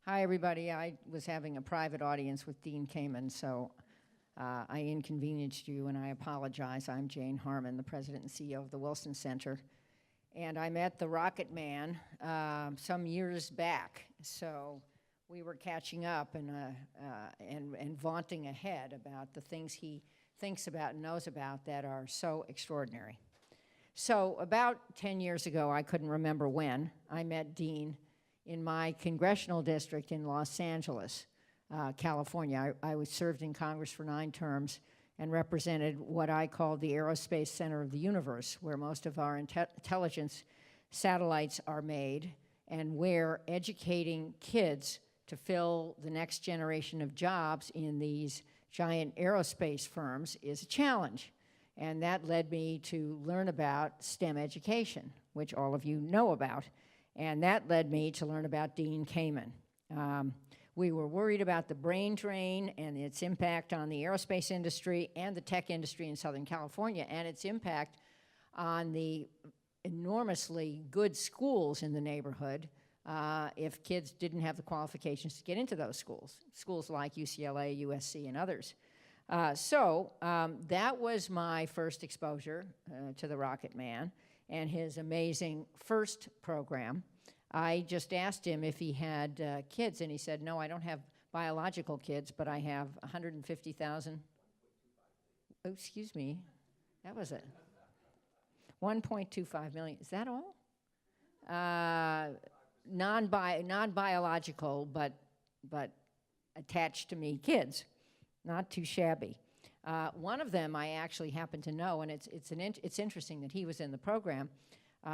Hi, everybody. I was having a private audience with Dean Kamen, so I inconvenienced you, and I apologize. I'm Jane Harman, the president and CEO of the Wilson Center, and I met the Rocket Man some years back, so we were catching up and vaunting ahead about the things he thinks about and knows about that are so extraordinary. So about 10 years ago, I couldn't remember when, I met Dean in my congressional district in Los Angeles, California. I was served in Congress for 9 terms and represented what I called the aerospace center of the universe, where most of our intelligence satellites are made and where educating kids to fill the next generation of jobs in these giant aerospace firms is a challenge. And that led me to learn about STEM education, which all of you know about. And that led me to learn about Dean Kamen. We were worried about the brain drain and its impact on the aerospace industry and the tech industry in Southern California, and its impact on the enormously good schools in the neighborhood if kids didn't have the qualifications to get into those schools like UCLA, USC, and others. So that was my first exposure to the Rocket Man and his amazing first program. I just asked him if he had kids, and he said, no, I don't have biological kids, but I have 150,000. Oh, excuse me, that was it. 1.25 million, is that all? Non-biological, but attached to me kids, not too shabby. One of them I actually happen to know, and it's interesting that he was in the program.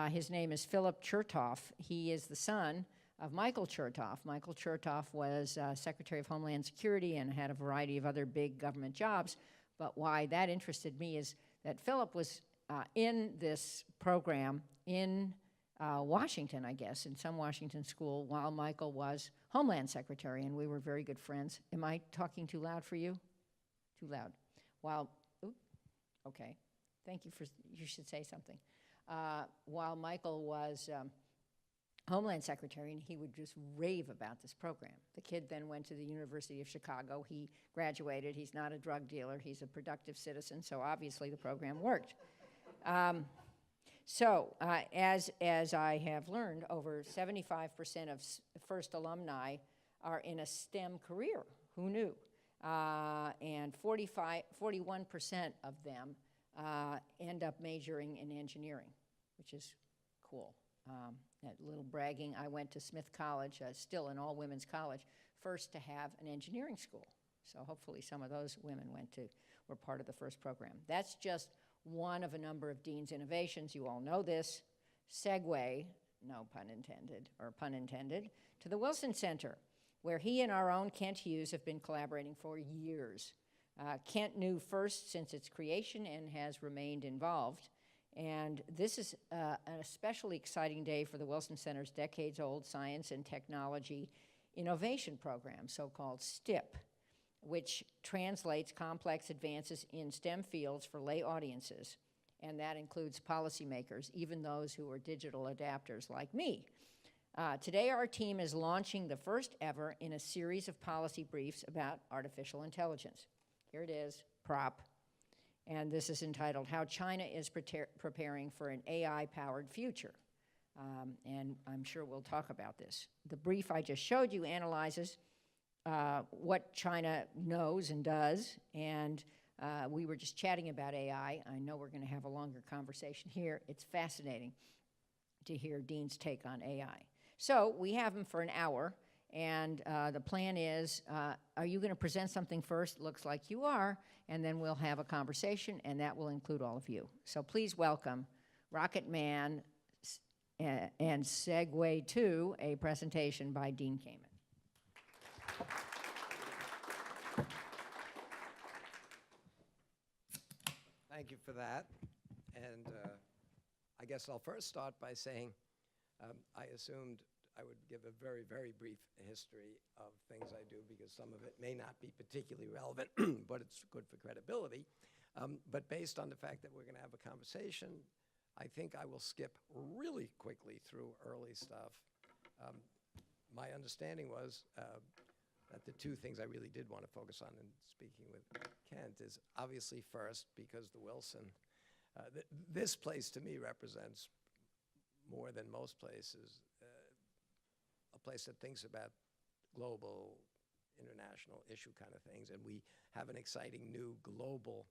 His name is Philip Chertoff. He is the son of Michael Chertoff. Michael Chertoff was Secretary of Homeland Security and had a variety of other big government jobs. But why that interested me is that Philip was in this program in Washington, I guess, in some Washington school, while Michael was Homeland Secretary, and we were very good friends. Am I talking too loud for you? Too loud. Okay, thank you you should say something. While Michael was Homeland Secretary, and he would just rave about this program. The kid then went to the University of Chicago. He graduated. He's not a drug dealer. He's a productive citizen, so obviously the program worked. As I have learned, over 75% of first alumni are in a STEM career. Who knew? And 41% of them end up majoring in engineering, which is cool. A little bragging, I went to Smith College, still an all-women's college, first to have an engineering school. So hopefully some of those women were part of the first program. That's just one of a number of Dean's innovations. You all know this. Segway, no pun intended, or pun intended, to the Wilson Center, where he and our own Kent Hughes have been collaborating for years. Kent knew first since its creation and has remained involved. And this is an especially exciting day for the Wilson Center's decades-old science and technology innovation program, so-called STIP, which translates complex advances in STEM fields for lay audiences. And that includes policymakers, even those who are digital adapters like me. Today, our team is launching the first ever in a series of policy briefs about artificial intelligence. Here it is, prop. And this is entitled, How China is Preparing for an AI-Powered Future. And I'm sure we'll talk about this. The brief I just showed you analyzes what China knows and does, and we were just chatting about AI. I know we're going to have a longer conversation here. It's fascinating to hear Dean's take on AI. So we have him for an hour, and the plan is, are you going to present something first? Looks like you are, and then we'll have a conversation, and that will include all of you. So please welcome Rocket Man and Segway 2, a presentation by Dean Kamen. Thank you for that. And I guess I'll first start by saying I assumed I would give a very, very brief history of things I do because some of it may not be particularly relevant, but it's good for credibility. But based on the fact that we're going to have a conversation, I think I will skip really quickly through early stuff. my understanding was that the two things I really did want to focus on in speaking with Kent is obviously first, because the Wilson, this place to me represents more than most places, a place that thinks about global, international issue kind of things, and we have an exciting new global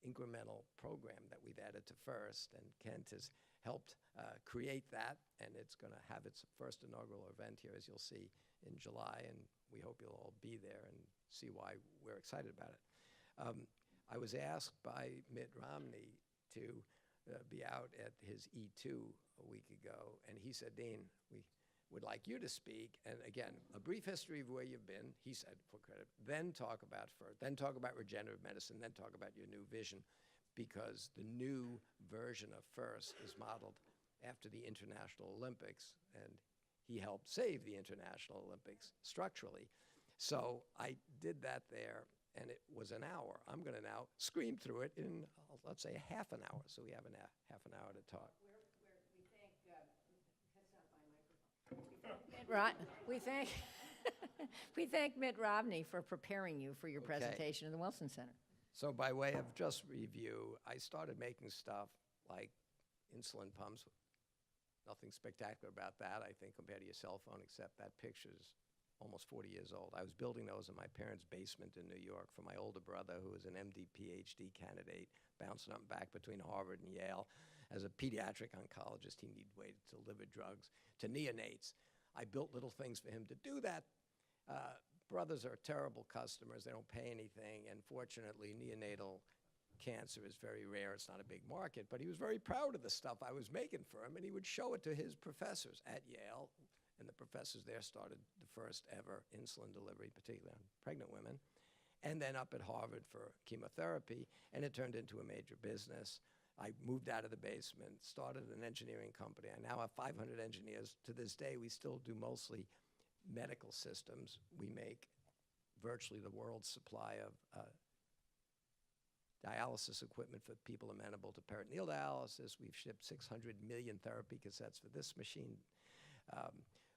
incremental program that we've added to FIRST, and Kent has helped create that, and it's going to have its first inaugural event here, as you'll see, in July, and we hope you'll all be there and see why we're excited about it. I was asked by Mitt Romney to be out at his E2 a week ago, and he said, Dean, we would like you to speak, and again, a brief history of where you've been, he said, for credit, then talk about FIRST, then talk about regenerative medicine, then talk about your new vision, because the new version of FIRST is modeled after the International Olympics, and he helped save the International Olympics structurally. So I did that there, and it was an hour. I'm going to now scream through it in, let's say, half an hour, so we have half an hour to talk. We thank Mitt Romney for preparing you for your Okay. presentation in the Wilson Center. So by way of just review, I started making stuff like insulin pumps. Nothing spectacular about that, I think, compared to your cell phone, except that picture's almost 40 years old. I was building those in my parents' basement in New York for my older brother, who was an MD, PhD candidate, bouncing up and back between Harvard and Yale. As a pediatric oncologist, he needed ways to deliver drugs to neonates. I built little things for him to do that. Brothers are terrible customers. They don't pay anything, and fortunately, neonatal cancer is very rare. It's not a big market, but he was very proud of the stuff I was making for him, and he would show it to his professors at Yale, and the professors there started the first ever insulin delivery, particularly on pregnant women, and then up at Harvard for chemotherapy, and it turned into a major business. I moved out of the basement, started an engineering company. I now have 500 engineers. To this day, we still do mostly medical systems. We make virtually the world's supply of dialysis equipment for people amenable to peritoneal dialysis. We've shipped 600 million therapy cassettes for this machine.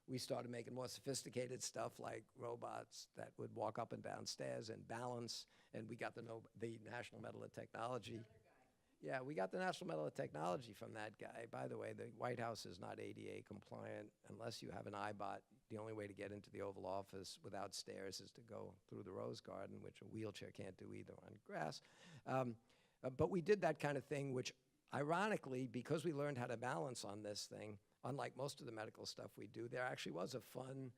We started making more sophisticated stuff like robots that would walk up and down stairs and balance, and we got the National Medal of Technology. Yeah, we got the National Medal of Technology from that guy. By the way, the White House is not ADA compliant unless you have an iBot. The only way to get into the Oval Office without stairs is to go through the Rose Garden, which a wheelchair can't do either on grass. But we did that kind of thing, which ironically, because we learned how to balance on this thing, unlike most of the medical stuff we do, there actually was a fun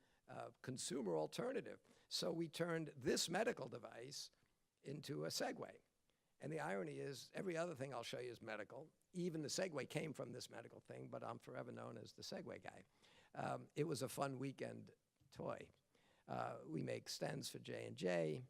consumer alternative. So we turned this medical device into a Segway. And the irony is, every other thing I'll show you is medical. Even the Segway came from this medical thing, but I'm forever known as the Segway guy. It was a fun weekend toy. We make stents for J&J,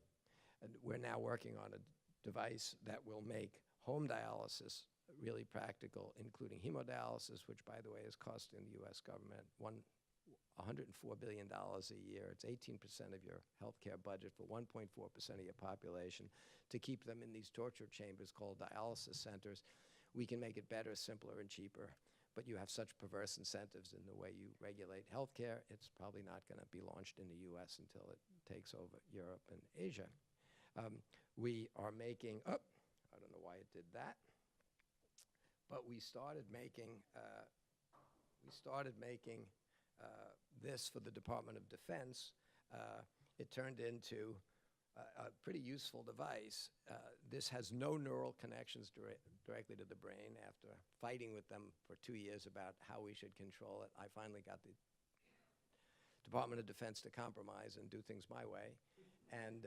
and we're now working on a device that will make home dialysis really practical, including hemodialysis, which, by the way, is costing the U.S. government $104 billion a year. It's 18% of your healthcare budget for 1.4% of your population. To keep them in these torture chambers called dialysis centers, we can make it better, simpler, and cheaper. But you have such perverse incentives in the way you regulate healthcare, it's probably not going to be launched in the U.S. until it takes over Europe and Asia. We are making, I don't know why it did that, but we started making this for the Department of Defense. It turned into a pretty useful device. This has no neural connections directly to the brain. After fighting with them for 2 years about how we should control it, I finally got the Department of Defense to compromise and do things my way. And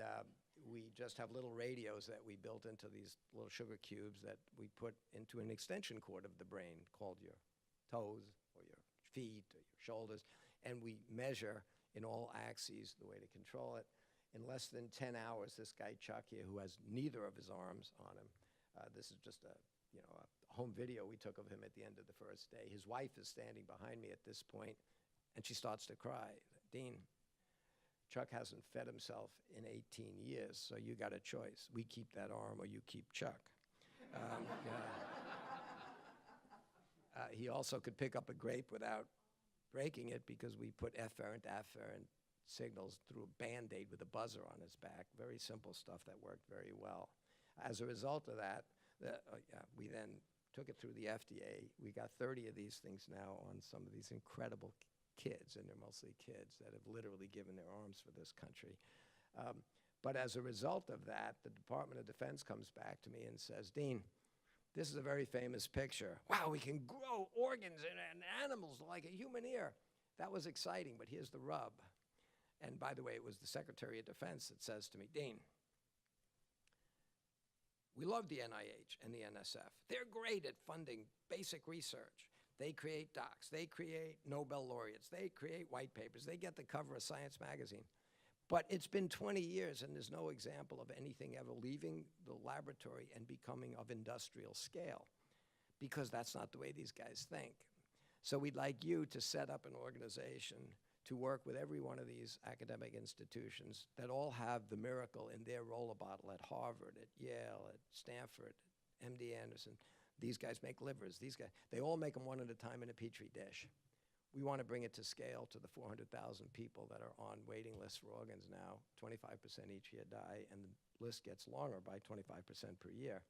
we just have little radios that we built into these little sugar cubes that we put into an extension cord of the brain called your toes or your feet or your shoulders. And we measure in all axes the way to control it. In less than 10 hours, this guy Chuck here, who has neither of his arms on him, this is just a home video we took of him at the end of the first day. His wife is standing behind me at this point, and she starts to cry. Dean, Chuck hasn't fed himself in 18 years, so you got a choice. We keep that arm or you keep Chuck. He also could pick up a grape without breaking it because we put efferent, afferent signals through a Band-Aid with a buzzer on his back. Very simple stuff that worked very well. As a result of that, we then took it through the FDA. We got 30 of these things now on some of these incredible kids, and they're mostly kids that have literally given their arms for this country. But as a result of that, the Department of Defense comes back to me and says, Dean, this is a very famous picture. Wow, we can grow organs in animals like a human ear. That was exciting, but here's the rub. And by the way, it was the Secretary of Defense that says to me, Dean, we love the NIH and the NSF. They're great at funding basic research. They create docs. They create Nobel laureates. They create white papers. They get the cover of Science magazine. But it's been 20 years, and there's no example of anything ever leaving the laboratory and becoming of industrial scale, because that's not the way these guys think. So we'd like you to set up an organization to work with every one of these academic institutions that all have the miracle in their roller bottle at Harvard, at Yale, at Stanford, MD Anderson. These guys make livers. These guys, they all make them one at a time in a Petri dish. We want to bring it to scale to the 400,000 people that are on waiting lists for organs now. 25% each year die, and the list gets longer by 25% per year.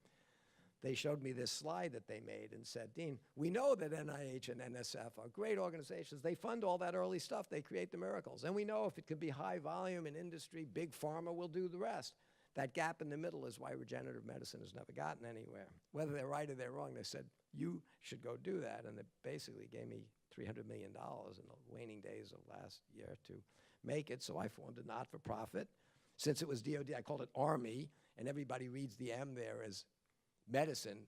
They showed me this slide that they made and said, Dean, we know that NIH and NSF are great organizations. They fund all that early stuff. They create the miracles. And we know if it could be high volume in industry, big pharma will do the rest. That gap in the middle is why regenerative medicine has never gotten anywhere. Whether they're right or they're wrong, they said, you should go do that. And they basically gave me $300 million in the waning days of last year to make it. So I formed a not-for-profit. Since it was DOD, I called it Army, and everybody reads the M there as medicine,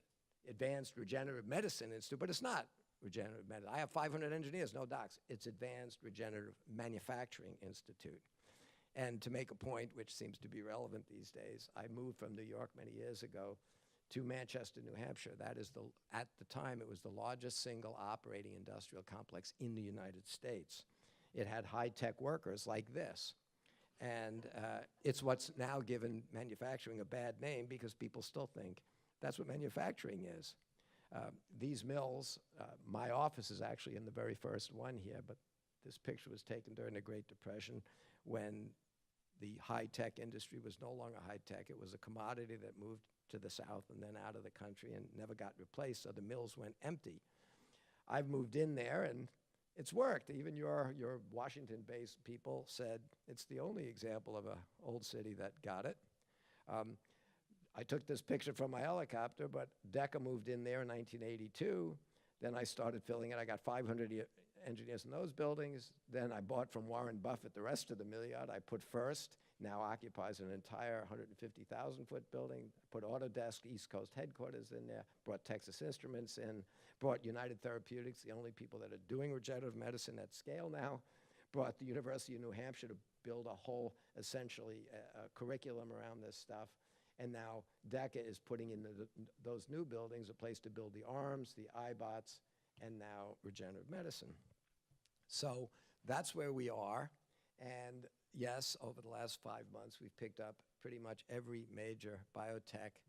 Advanced Regenerative Medicine Institute, but it's not regenerative medicine. I have 500 engineers, no docs. It's Advanced Regenerative Manufacturing Institute. And to make a point, which seems to be relevant these days, I moved from New York many years ago to Manchester, New Hampshire. That is at the time, it was the largest single operating industrial complex in the United States. It had high-tech workers like this. And it's what's now given manufacturing a bad name because people still think that's what manufacturing is. These mills, my office is actually in the very first one here, but this picture was taken during the Great Depression when the high-tech industry was no longer high-tech. It was a commodity that moved to the south and then out of the country and never got replaced, so the mills went empty. I've moved in there, and it's worked. Even your Washington-based people said it's the only example of an old city that got it. I took this picture from my helicopter, but DECA moved in there in 1982. Then I started filling it. I got 500 engineers in those buildings. Then I bought from Warren Buffett the rest of the milliard. I put First, now occupies an entire 150,000-foot building. Put Autodesk, East Coast headquarters in there. Brought Texas Instruments in. Brought United Therapeutics, the only people that are doing regenerative medicine at scale now. Brought the University of New Hampshire to build a whole, essentially, curriculum around this stuff. And now DECA is putting in those new buildings a place to build the arms, the iBots, and now regenerative medicine. So that's where we are. And yes, over the last 5 months, we've picked up pretty much every major biotech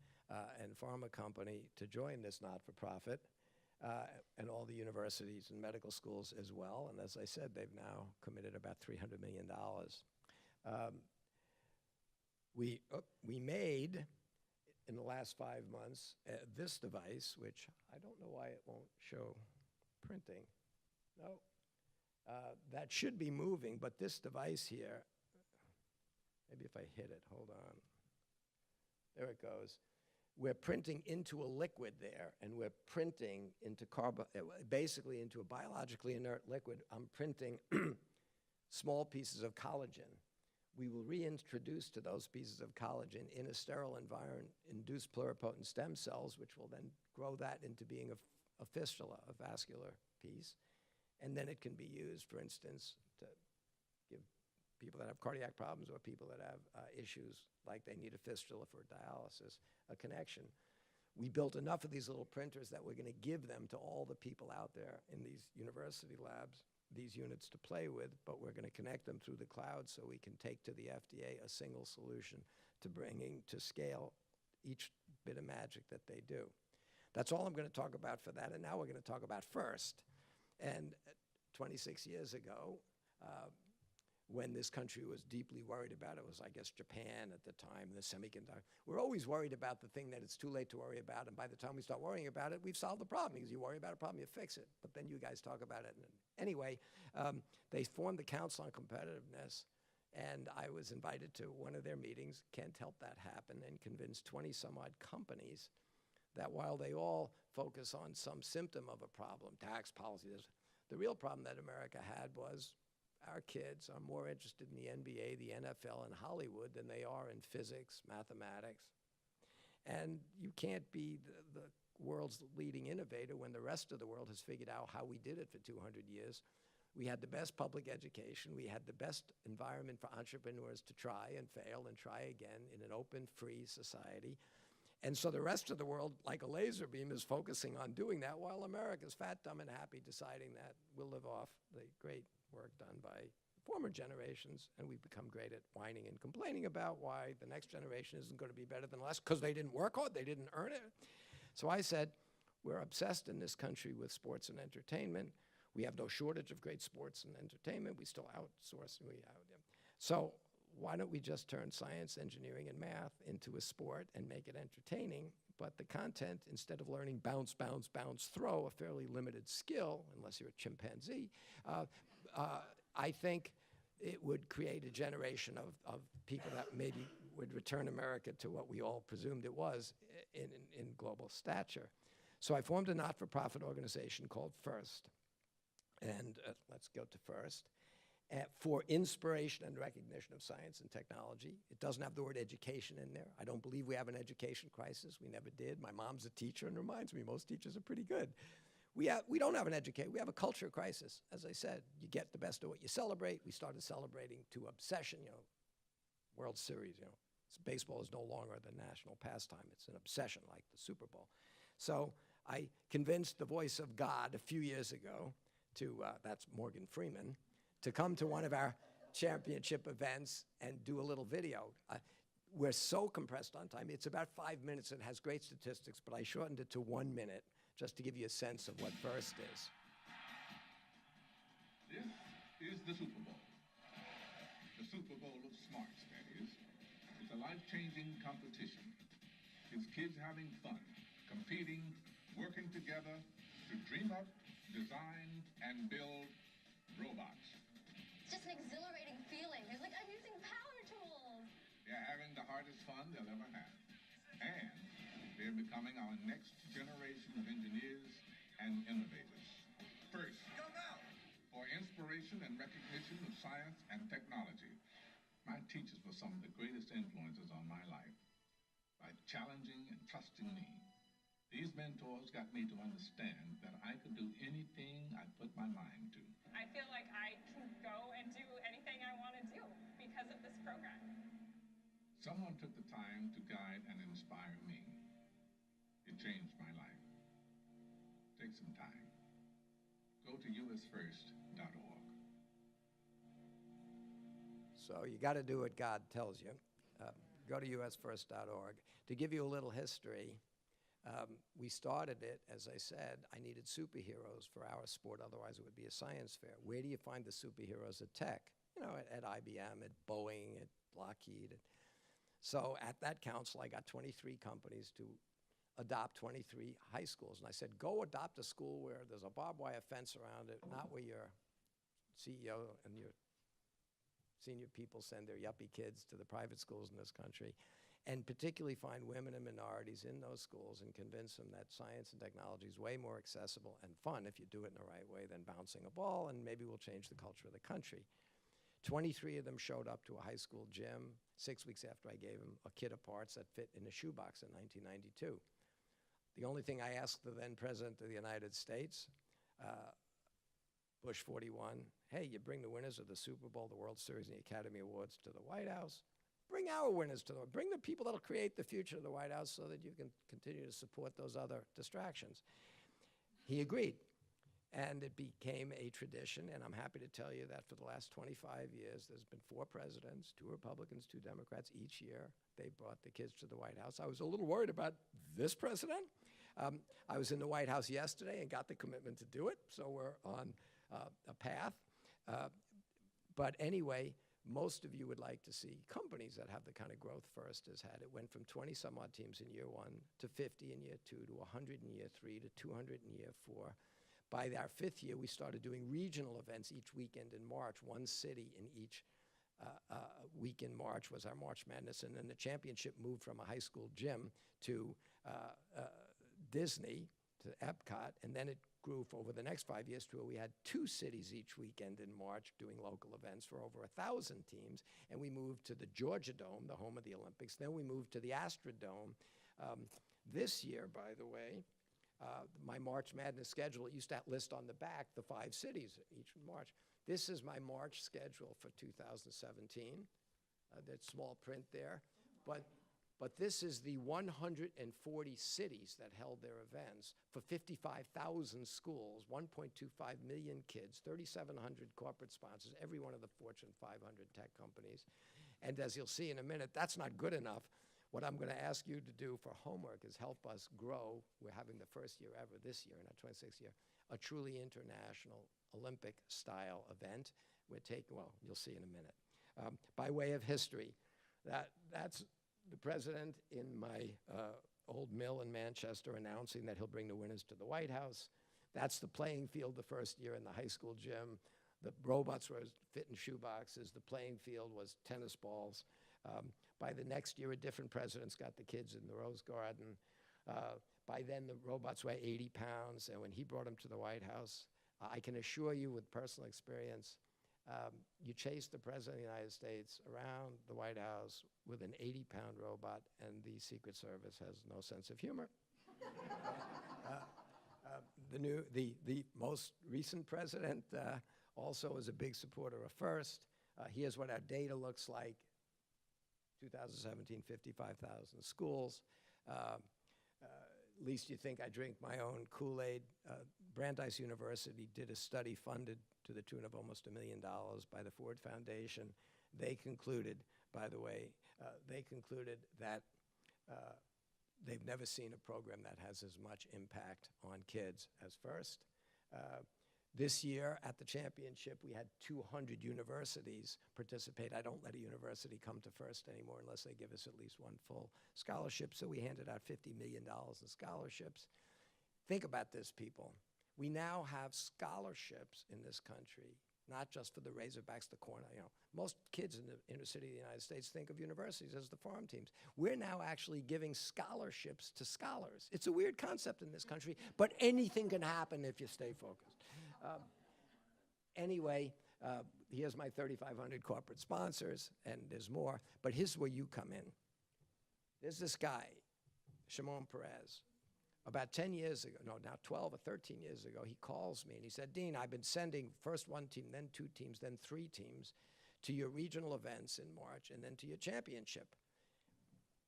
and pharma company to join this not-for-profit, and all the universities and medical schools as well. And as I said, they've now committed about $300 million. We made, in the last 5 months, this device, which I don't know why it won't show printing. No, that should be moving, but this device here, maybe if I hit it, hold on. There it goes. We're printing into a liquid there, and we're printing into basically into a biologically inert liquid. I'm printing small pieces of collagen. We will reintroduce to those pieces of collagen in a sterile environment induced pluripotent stem cells, which will then grow that into being a fistula, a vascular piece. And then it can be used, for instance, to give people that have cardiac problems or people that have issues like they need a fistula for dialysis, a connection. We built enough of these little printers that we're going to give them to all the people out there in these university labs, these units to play with, but we're going to connect them through the cloud so we can take to the FDA a single solution to bringing to scale each bit of magic that they do. That's all I'm going to talk about for that, and now we're going to talk about First. And 26 years ago, when this country was deeply worried about it, was, I guess, Japan at the time, the semiconductor. We're always worried about the thing that it's too late to worry about, and by the time we start worrying about it, we've solved the problem, because you worry about a problem, you fix it. But then you guys talk about it. Anyway, they formed the Council on Competitiveness, and I was invited to one of their meetings. Can't help that happen, and convinced 20-some-odd companies that while they all focus on some symptom of a problem, tax policy, the real problem that America had was our kids are more interested in the NBA, the NFL, and Hollywood than they are in physics, mathematics. And you can't be the world's leading innovator when the rest of the world has figured out how we did it for 200 years. We had the best public education. We had the best environment for entrepreneurs to try and fail and try again in an open, free society. And so the rest of the world, like a laser beam, is focusing on doing that, while America's fat, dumb, and happy, deciding that we'll live off the great work done by former generations, and we've become great at whining and complaining about why the next generation isn't going to be better than us because they didn't work hard, they didn't earn it. So I said, we're obsessed in this country with sports and entertainment. We have no shortage of great sports and entertainment. We still outsource. So why don't we just turn science, engineering, and math into a sport and make it entertaining? But the content, instead of learning bounce, bounce, bounce, throw, a fairly limited skill, unless you're a chimpanzee, I think it would create a generation of people that maybe would return America to what we all presumed it was in global stature. So I formed a not-for-profit organization called FIRST. And let's go to FIRST. For inspiration and recognition of science and technology. It doesn't have the word education in there. I don't believe we have an education crisis. We never did. My mom's a teacher and reminds me most teachers are pretty good. We don't have an education. We have a culture crisis. As I said, you get the best of what you celebrate. We started celebrating to obsession, World Series, baseball is no longer the national pastime. It's an obsession like the Super Bowl. So I convinced the voice of God a few years ago that's Morgan Freeman, to come to one of our championship events and do a little video. We're so compressed on time. It's about 5 minutes. It has great statistics, but I shortened it to 1 minute just to give you a sense of what FIRST is. This is the Super Bowl. The Super Bowl of smarts, that is. It's a life-changing competition. It's kids having fun, competing, working together to dream up, design, and build robots. It's just an exhilarating feeling. It's like I'm using power tools. They're having the hardest fun they'll ever have. And they're becoming our next generation of engineers and innovators. First, for inspiration and recognition of science and technology, my teachers were some of the greatest influences on my life. By challenging and trusting me, these mentors got me to understand that I could do anything I put my mind to. I feel like I can go and do anything I want to do because of this program. Someone took the time to guide and inspire me. It changed my life. Take some time. Go to usfirst.org. So you got to do what God tells you. Go to usfirst.org. To give you a little history, we started it, as I said, I needed superheroes for our sport, otherwise it would be a science fair. Where do you find the superheroes at tech? At IBM, at Boeing, at Lockheed. So at that council, I got 23 companies to adopt 23 high schools. And I said, go adopt a school where there's a barbed wire fence around it, not where your CEO and your senior people send their yuppie kids to the private schools in this country. And particularly find women and minorities in those schools and convince them that science and technology is way more accessible and fun if you do it in the right way than bouncing a ball, and maybe we'll change the culture of the country. 23 of them showed up to a high school gym 6 weeks after I gave them a kit of parts that fit in a shoebox in 1992. The only thing I asked the then President of the United States, Bush 41, hey, you bring the winners of the Super Bowl, the World Series, and the Academy Awards to the White House. Bring our winners to bring the people that'll create the future of the White House so that you can continue to support those other distractions. He agreed, and it became a tradition, and I'm happy to tell you that for the last 25 years, there's been 4 presidents, 2 Republicans, 2 Democrats. Each year, they brought the kids to the White House. I was a little worried about this president. I was in the White House yesterday and got the commitment to do it, so we're on a path. But anyway, most of you would like to see companies that have the kind of growth FIRST has had. It went from 20 some odd teams in year 1 to 50 in year 2 to 100 in year 3 to 200 in year 4. By our 5th year, we started doing regional events each weekend in March. One city in each week in March was our March Madness. And then the championship moved from a high school gym to Disney, to Epcot. And then it grew for over the next 5 years to where we had 2 cities each weekend in March doing local events for over 1,000 teams. And we moved to the Georgia Dome, the home of the Olympics. Then we moved to the Astrodome. This year, by the way, my March Madness schedule, it used to list on the back the 5 cities each March. This is my March schedule for 2017. That small print there. But this is the 140 cities that held their events for 55,000 schools, 1.25 million kids, 3,700 corporate sponsors, every one of the Fortune 500 tech companies. And as you'll see in a minute, that's not good enough. What I'm going to ask you to do for homework is help us grow. We're having the first year ever this year, in our 26th year, a truly international Olympic-style event. We're taking, well, you'll see in a minute. By way of history, that's the president in my old mill in Manchester announcing that he'll bring the winners to the White House. That's the playing field the first year in the high school gym. The robots were fit in shoe boxes. The playing field was tennis balls. By the next year, a different president's got the kids in the Rose Garden. By then, the robots weigh 80 pounds, and when he brought them to the White House, I can assure you with personal experience, you chase the President of the United States around the White House with an 80-pound robot, and the Secret Service has no sense of humor. The most recent president also is a big supporter of FIRST. Here's what our data looks like. 2017, 55,000 schools. Least you think I drink my own Kool-Aid. Brandeis University did a study funded to the tune of almost $1 million by the Ford Foundation. They concluded, by the way, that they've never seen a program that has as much impact on kids as FIRST. This year at the championship, we had 200 universities participate. I don't let a university come to FIRST anymore unless they give us at least one full scholarship. So we handed out $50 million in scholarships. Think about this, people. We now have scholarships in this country, not just for the Razorbacks, the Corn. You know, most kids in the inner city of the United States think of universities as the farm teams. We're now actually giving scholarships to scholars. It's a weird concept in this country, but anything can happen if you stay focused. Anyway, here's my 3,500 corporate sponsors, and there's more, but here's where you come in. There's this guy, Shimon Peres. About 10 years ago, no, now 12 or 13 years ago, he calls me and he said, Dean, I've been sending first 1 team, then 2 teams, then 3 teams to your regional events in March and then to your championship.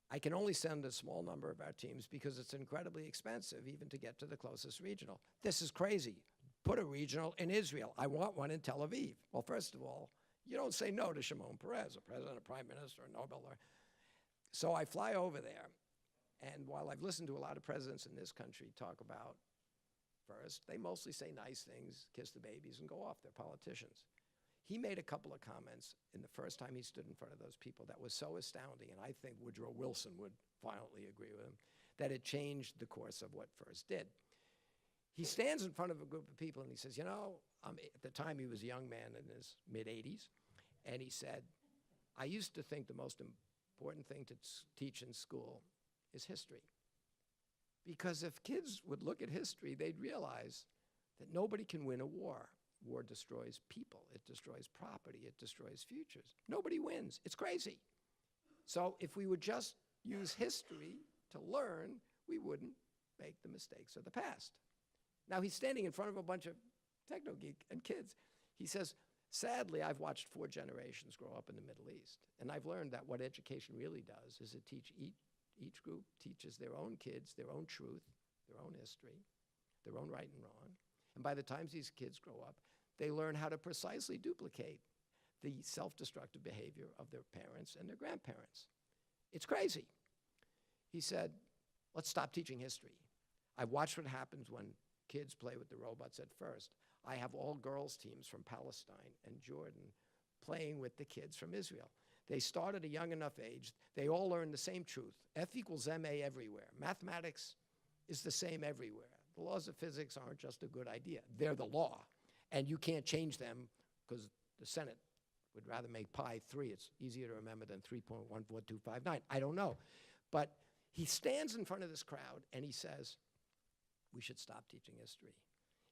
I can only send a small number of our teams because it's incredibly expensive even to get to the closest regional. This is crazy. Put a regional in Israel. I want one in Tel Aviv. Well, first of all, you don't say no to Shimon Peres, a president, a prime minister, a Nobel laureate. So I fly over there, and while I've listened to a lot of presidents in this country talk about FIRST, they mostly say nice things, kiss the babies, and go off. They're politicians. He made a couple of comments in the first time he stood in front of those people that was so astounding, and I think Woodrow Wilson would violently agree with him, that it changed the course of what FIRST did. He stands in front of a group of people and he says, you know, at the time he was a young man in his mid-80s, and he said, I used to think the most important thing to teach in school is history. Because if kids would look at history, they'd realize that nobody can win a war. War destroys people, it destroys property, it destroys futures. Nobody wins, it's crazy. So if we would just use history to learn, we wouldn't make the mistakes of the past. Now he's standing in front of a bunch of techno-geek and kids. He says, sadly, I've watched 4 generations grow up in the Middle East, and I've learned that what education really does is it each group teaches their own kids their own truth, their own history, their own right and wrong. And by the time these kids grow up, they learn how to precisely duplicate the self-destructive behavior of their parents and their grandparents. It's crazy. He said, let's stop teaching history. I've watched what happens when kids play with the robots at FIRST. I have all girls teams from Palestine and Jordan playing with the kids from Israel. They start at a young enough age. They all learn the same truth. F equals MA everywhere. Mathematics is the same everywhere. The laws of physics aren't just a good idea. They're the law. And you can't change them because the Senate would rather make pi 3. It's easier to remember than 3.14259. I don't know. But he stands in front of this crowd and he says, we should stop teaching history.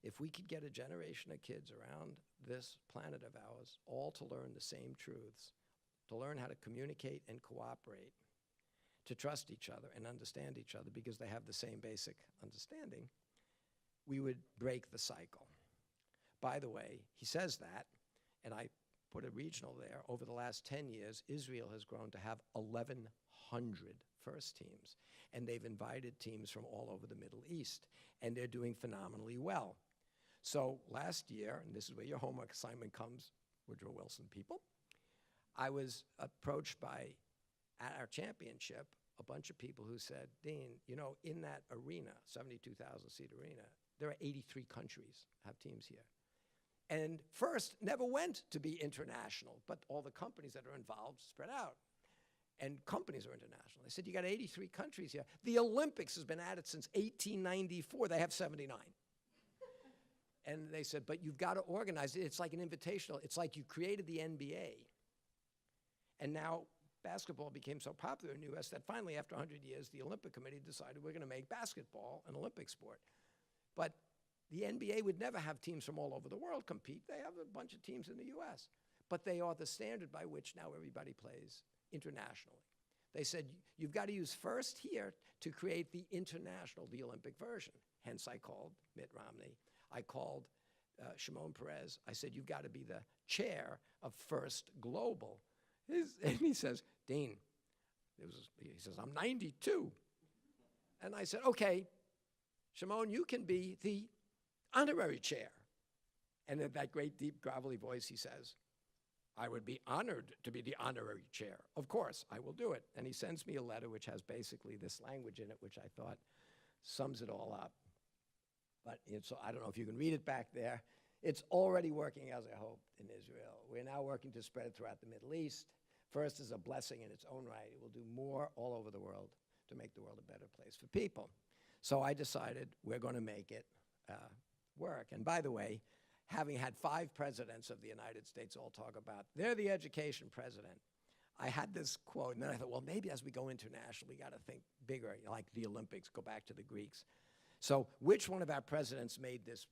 If we could get a generation of kids around this planet of ours all to learn the same truths, to learn how to communicate and cooperate, to trust each other and understand each other because they have the same basic understanding, we would break the cycle. By the way, he says that, and I put a regional there. Over the last 10 years, Israel has grown to have 1,100 first teams, and they've invited teams from all over the Middle East, and they're doing phenomenally well. So last year, and this is where your homework assignment comes, Woodrow Wilson people, I was approached by, at our championship, a bunch of people who said, Dean, you know, in that arena, 72,000-seat arena, there are 83 countries have teams here. And first never went to be international, but all the companies that are involved spread out. And companies are international. They said, you got 83 countries here. The Olympics has been at it since 1894. They have 79. And they said, but you've got to organize it. It's like an invitational. It's like you created the NBA. And now basketball became so popular in the US that finally, after 100 years, the Olympic Committee decided we're going to make basketball an Olympic sport. But the NBA would never have teams from all over the world compete. They have a bunch of teams in the US. But they are the standard by which now everybody plays internationally. They said, you've got to use first here to create the international, the Olympic version. Hence, I called Mitt Romney. I called Shimon Peres. I said, you've got to be the chair of First Global. And he says, Dean, he says, I'm 92. And I said, okay, Shimon, you can be the honorary chair. And in that great, deep, gravelly voice, he says, I would be honored to be the honorary chair. Of course, I will do it. And he sends me a letter which has basically this language in it, which I thought sums it all up. But I don't know if you can read it back there. It's already working as I hoped in Israel. We're now working to spread it throughout the Middle East. First is a blessing in its own right. It will do more all over the world to make the world a better place for people. So I decided we're going to make it work. And by the way, having had 5 presidents of the United States all talk about, they're the education president, I had this quote, and then I thought, well, maybe as we go international, we got to think bigger, like the Olympics, go back to the Greeks. So which one of our presidents made this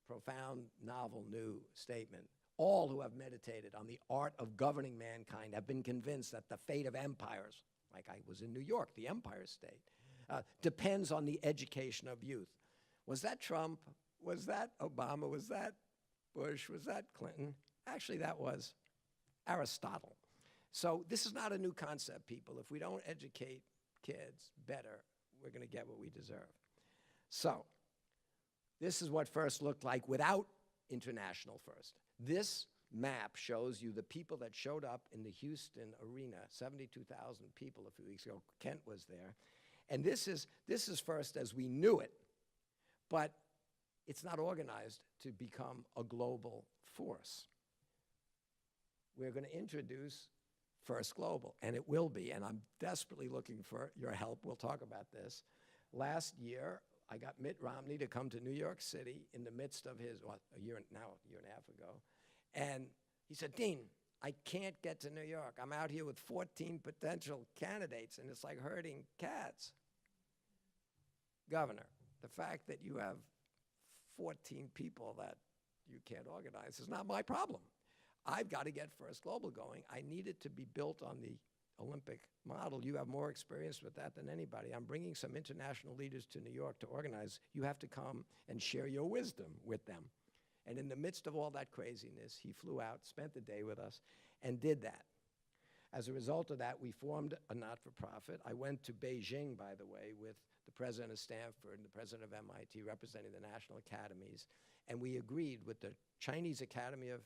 profound, novel, new statement? All who have meditated on the art of governing mankind have been convinced that the fate of empires, like I was in New York, the Empire State, depends on the education of youth. Was that Trump? Was that Obama? Was that Bush? Was that Clinton? Actually, that was Aristotle. So this is not a new concept, people. If we don't educate kids better, we're going to get what we deserve. So this is what first looked like without international first. This map shows you the people that showed up in the Houston arena, 72,000 people a few weeks ago. Kent was there. And this is first as we knew it, but it's not organized to become a global force. We're going to introduce First Global, and it will be, and I'm desperately looking for your help. We'll talk about this. Last year, I got Mitt Romney to come to New York City in the midst of his, a year and a half ago, and he said, Dean, I can't get to New York. I'm out here with 14 potential candidates, and it's like herding cats. Governor, the fact that you have 14 people that you can't organize is not my problem. I've got to get First Global going. I need it to be built on the Olympic model. You have more experience with that than anybody. I'm bringing some international leaders to New York to organize. You have to come and share your wisdom with them. And in the midst of all that craziness, he flew out, spent the day with us, and did that. As a result of that, we formed a not-for-profit. I went to Beijing, by the way, with the president of Stanford and the president of MIT representing the national academies, and we agreed with the Chinese Academy of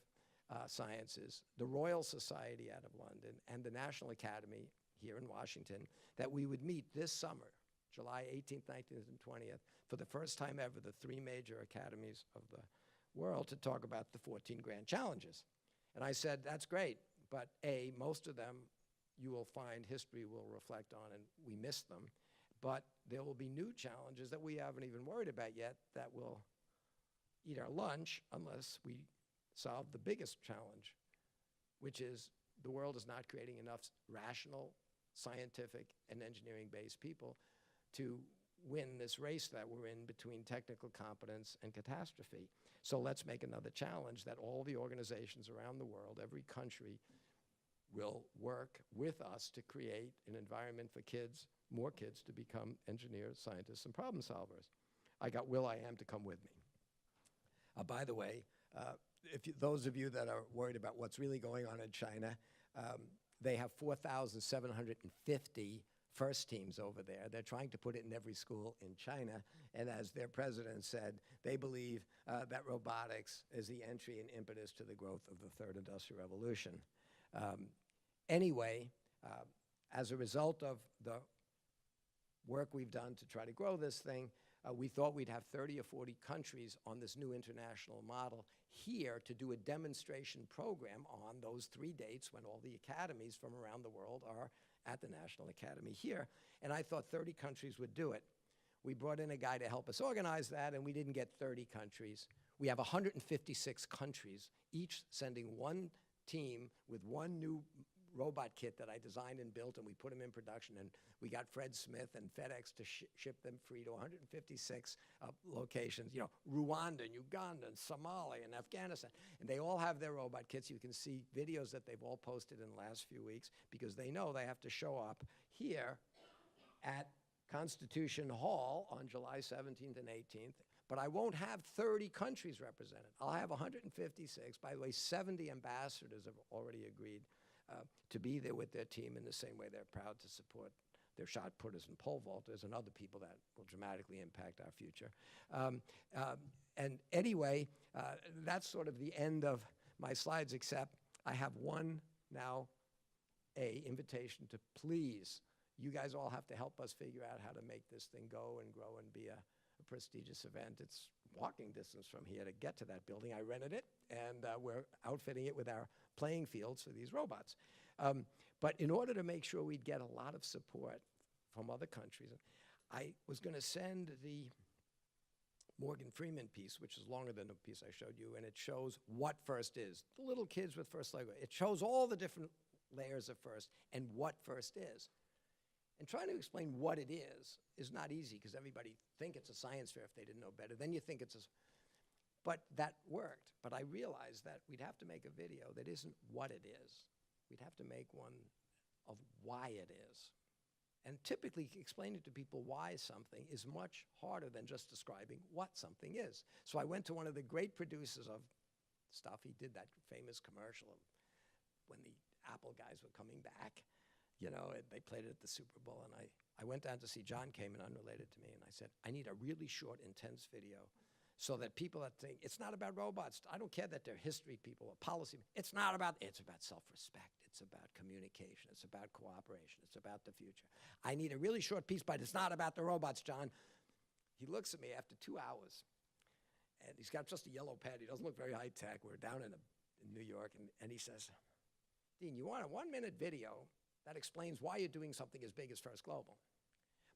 Sciences, the Royal Society out of London, and the National Academy here in Washington, that we would meet this summer, July 18th, 19th, and 20th, for the first time ever, the 3 major academies of the world to talk about the 14 grand challenges. And I said, that's great, but A, most of them you will find history will reflect on, and we missed them. But there will be new challenges that we haven't even worried about yet that will eat our lunch unless we solve the biggest challenge, which is the world is not creating enough rational, scientific, and engineering-based people to win this race that we're in between technical competence and catastrophe. So let's make another challenge that all the organizations around the world, every country, will work with us to create an environment for kids, more kids, to become engineers, scientists, and problem solvers. I got Will.i.am to come with me. By the way, those of you that are worried about what's really going on in China, they have 4,750 first teams over there. They're trying to put it in every school in China. And as their president said, they believe that robotics is the entry and impetus to the growth of the third industrial revolution. Anyway, as a result of the work we've done to try to grow this thing, we thought we'd have 30 or 40 countries on this new international model here to do a demonstration program on those 3 dates when all the academies from around the world are at the National Academy here. And I thought 30 countries would do it. We brought in a guy to help us organize that, and we didn't get 30 countries. We have 156 countries, each sending one team with one new robot kit that I designed and built, and we put them in production, and we got Fred Smith and FedEx to ship them free to 156 locations, you know, Rwanda and Uganda and Somalia and Afghanistan, and they all have their robot kits. You can see videos that they've all posted in the last few weeks because they know they have to show up here at Constitution Hall on July 17th and 18th, but I won't have 30 countries represented. I'll have 156. By the way, 70 ambassadors have already agreed to be there with their team in the same way they're proud to support their shot putters and pole vaulters and other people that will dramatically impact our future. And anyway, that's sort of the end of my slides, except I have one now, invitation to please, you guys all have to help us figure out how to make this thing go and grow and be a prestigious event. It's walking distance from here to get to that building. I rented it, and we're outfitting it with our playing fields for these robots. But in order to make sure we'd get a lot of support from other countries, I was going to send the Morgan Freeman piece, which is longer than the piece I showed you, and it shows what FIRST is. The little kids with FIRST Lego. It shows all the different layers of FIRST and what FIRST is. And trying to explain what it is not easy because everybody think it's a science fair if they didn't know better. Then you think it's a... But that worked. But I realized that we'd have to make a video that isn't what it is. We'd have to make one of why it is. And typically explaining to people why something is much harder than just describing what something is. So I went to one of the great producers of stuff. He did that famous commercial of when the Apple guys were coming back. You know, they played it at the Super Bowl, and I went down to see John Kamen, unrelated to me, and I said, I need a really short, intense video so that people that think, it's not about robots. I don't care that they're history people or policy. It's about self-respect. It's about communication. It's about cooperation. It's about the future. I need a really short piece, but it's not about the robots, John. He looks at me after 2 hours, and he's got just a yellow pad. He doesn't look very high-tech. We're down in New York, and he says, Dean, you want a 1-minute video that explains why you're doing something as big as First Global.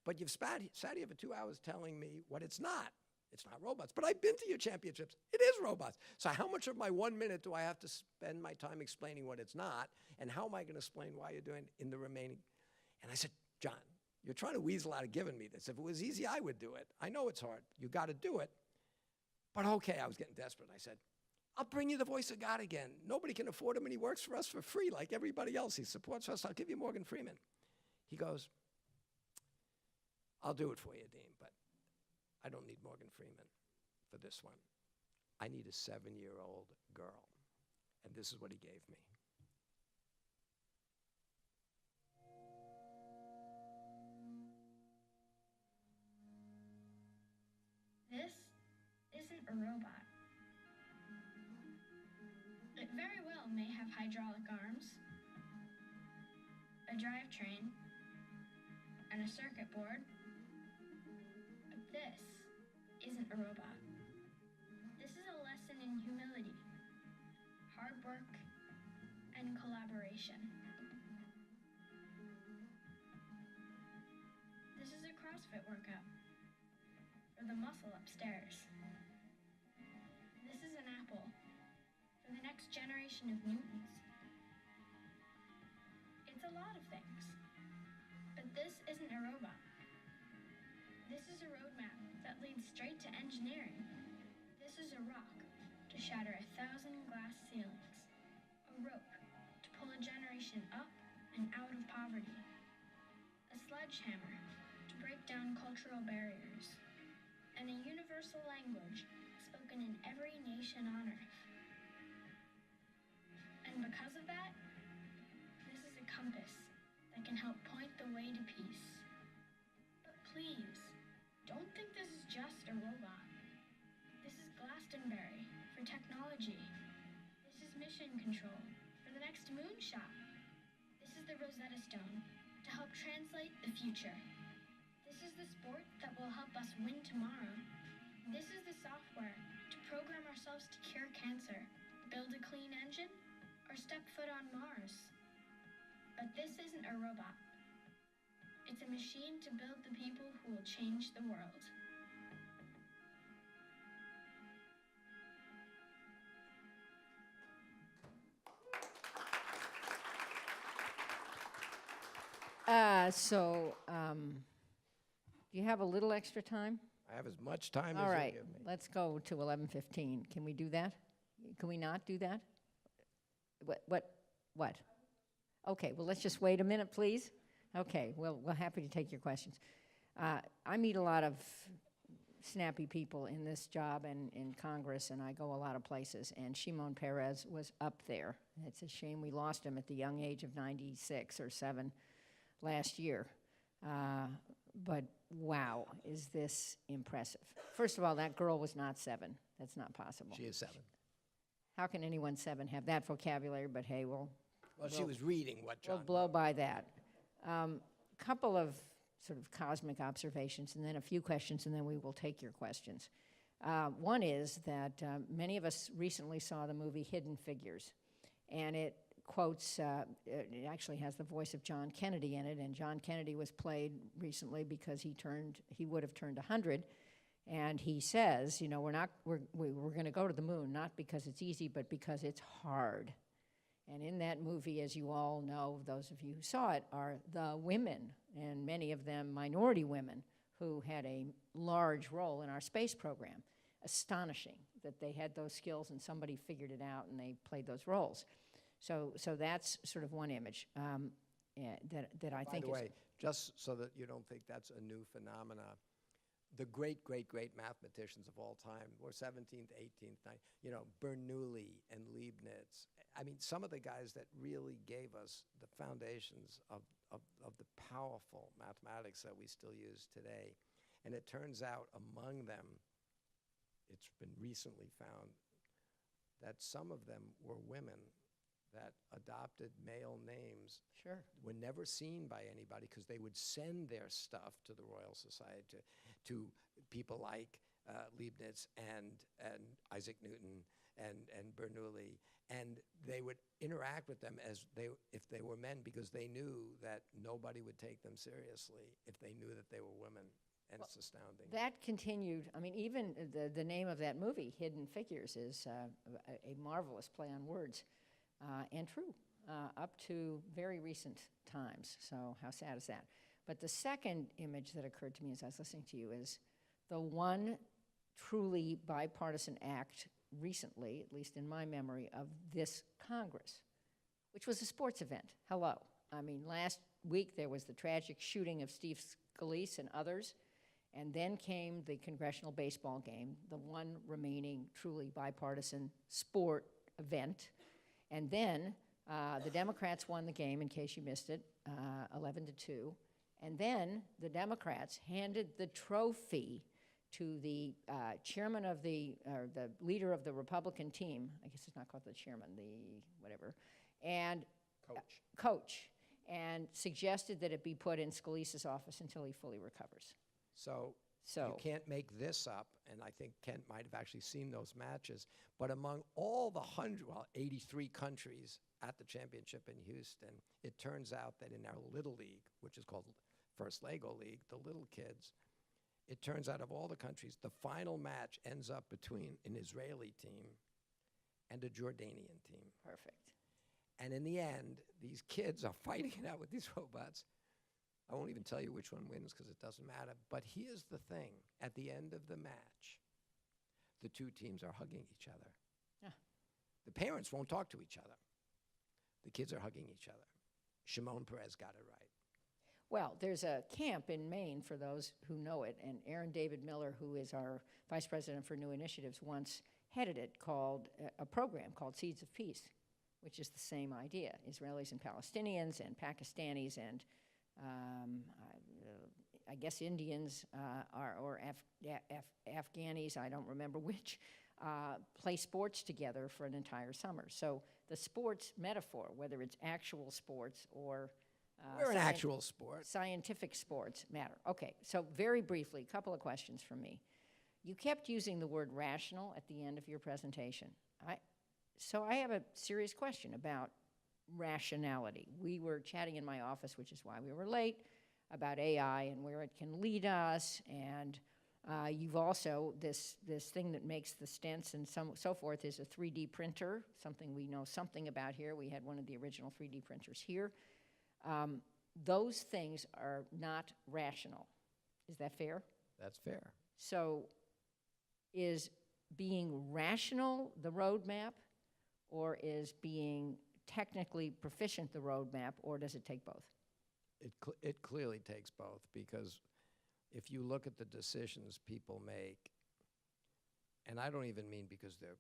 But you've sat here for 2 hours telling me what it's not. It's not robots. But I've been to your championships. It is robots. So how much of my 1 minute do I have to spend my time explaining what it's not? And how am I going to explain why you're doing it in the remaining? And I said, John, you're trying to weasel out of giving me this. If it was easy, I would do it. I know it's hard. You got to do it. But okay, I was getting desperate. I said, I'll bring you the voice of God again. Nobody can afford him, and he works for us for free like everybody else. He supports us. I'll give you Morgan Freeman. He goes, I'll do it for you, Dean, but I don't need Morgan Freeman for this one. I need a 7-year-old girl. And this is what he gave me. This isn't a robot. It very well may have hydraulic arms, a drivetrain, and a circuit board, but this isn't a robot. This is a lesson in in humility, hard work, and collaboration. This is a CrossFit workout for the muscle upstairs. This is an apple for the next generation of Newtons. It's a lot of things, but this isn't a robot. This is a roadmap that leads straight to engineering. This is a rock to shatter 1,000 glass ceilings, a rope to pull a generation up and out of poverty, a sledgehammer to break down cultural barriers, and a universal language spoken in every nation on Earth. And because of that, this is a compass that can help point the way to peace. But please, don't think this is just a robot. This is Glastonbury for technology. This is mission control for the next moonshot. This is the Rosetta Stone to help translate the future. This is the sport that will help us win tomorrow. This is the software to program ourselves to cure cancer, build a clean engine, or step foot on Mars. But this isn't a robot. It's a machine to build the people who will change the world. Do you have a little extra time? I have as much time All as right, you give me. let's go to 11:15. Can we do that? Can we not do that? What? Okay, well, let's just wait a minute, please. Okay, well, we're happy to take your questions. I meet a lot of snappy people in this job and in Congress, and I go a lot of places, and Shimon Peres was up there. It's a shame we lost him at the young age of 96 or 7 last year. But wow, is this impressive. First of all, that girl was not 7. That's not possible. She is 7. How can anyone 7 have that vocabulary? But hey, Well, she was reading what John we'll blow wrote. by that. Couple of sort of cosmic observations, and then a few questions, and then we will take your questions. One is that many of us recently saw the movie Hidden Figures, and it quotes, it actually has the voice of John Kennedy in it, and John Kennedy was played recently because he would have turned 100, and he says, you know, we're going to go to the moon, not because it's easy, but because it's hard. And in that movie, as you all know, those of you who saw it, are the women, and many of them minority women, who had a large role in our space program. Astonishing that they had those skills and somebody figured it out and they played those roles. So that's sort of one image that I think is... By the way, just so that you don't think that's a new phenomena, the great, great, great mathematicians of all time were 17th, 18th, 19th, you know, Bernoulli and Leibniz. I mean, some of the guys that really gave us the foundations of the powerful mathematics that we still use today. And it turns out among them, it's been recently found that some of them were women that adopted male names, Sure. were never seen by anybody because they would send their stuff to the Royal Society, to people like Leibniz and Isaac Newton and Bernoulli, and they would interact with them as if they were men because they knew that nobody would take them seriously if they knew that they were women. And it's astounding. That continued. I mean, even the name of that movie, Hidden Figures, is a marvelous play on words, and true, up to very recent times. So how sad is that? But the second image that occurred to me as I was listening to you is the one truly bipartisan act recently, at least in my memory, of this Congress, which was a sports event. Hello. I mean, last week there was the tragic shooting of Steve Scalise and others, and then came the congressional baseball game, the one remaining truly bipartisan sport event. And then the Democrats won the game, in case you missed it, 11-2. And then the Democrats handed the trophy to the chairman of the leader of the Republican team. I guess it's not called the chairman, the whatever. And coach. And suggested that it be put in Scalise's office until he fully recovers. So So You can't make this up, and I think Kent might have actually seen those matches. But among all the 83 countries at the championship in Houston, it turns out that in our Little League, which is called First Lego League, the little kids, it turns out of all the countries, the final match ends up between an Israeli team and a Jordanian team. perfect. And in the end, these kids are fighting it out with these robots. I won't even tell you which one wins because it doesn't matter. But here's the thing. At the end of the match, the two teams are hugging each other. Yeah. The parents won't talk to each other. The kids are hugging each other. Shimon Peres got it right. Well, there's a camp in Maine, for those who know it, and Aaron David Miller, who is our vice president for new initiatives, once headed it, called a program called Seeds of Peace, which is the same idea. Israelis and Palestinians and Pakistanis and I guess Indians or Afghanis, I don't remember which, play sports together for an entire summer. So the sports metaphor, whether it's actual sports or We're an actual sport. scientific sports, matter. Okay, so very briefly, a couple of questions from me. You kept using the word rational at the end of your presentation. So I have a serious question about rationality. We were chatting in my office, which is why we were late, about AI and where it can lead us, and you've also, this thing that makes the stents and so forth is a 3D printer, something we know something about here. We had one of the original 3D printers here. Those things are not rational. Is that fair? That's fair. So is being rational the roadmap, or is being technically proficient the roadmap, or does it take both? It clearly takes both, because if you look at the decisions people make, and I don't even mean because they're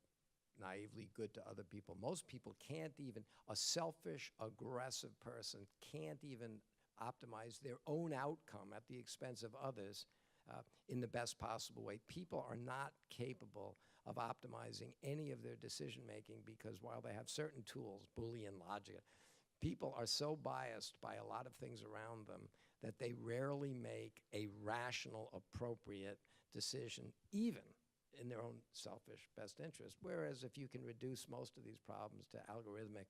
naively good to other people. Most people can't even, a selfish, aggressive person can't even optimize their own outcome at the expense of others in the best possible way. People are not capable of optimizing any of their decision making because while they have certain tools, Boolean logic, people are so biased by a lot of things around them that they rarely make a rational, appropriate decision, even in their own selfish best interest. Whereas if you can reduce most of these problems to algorithmic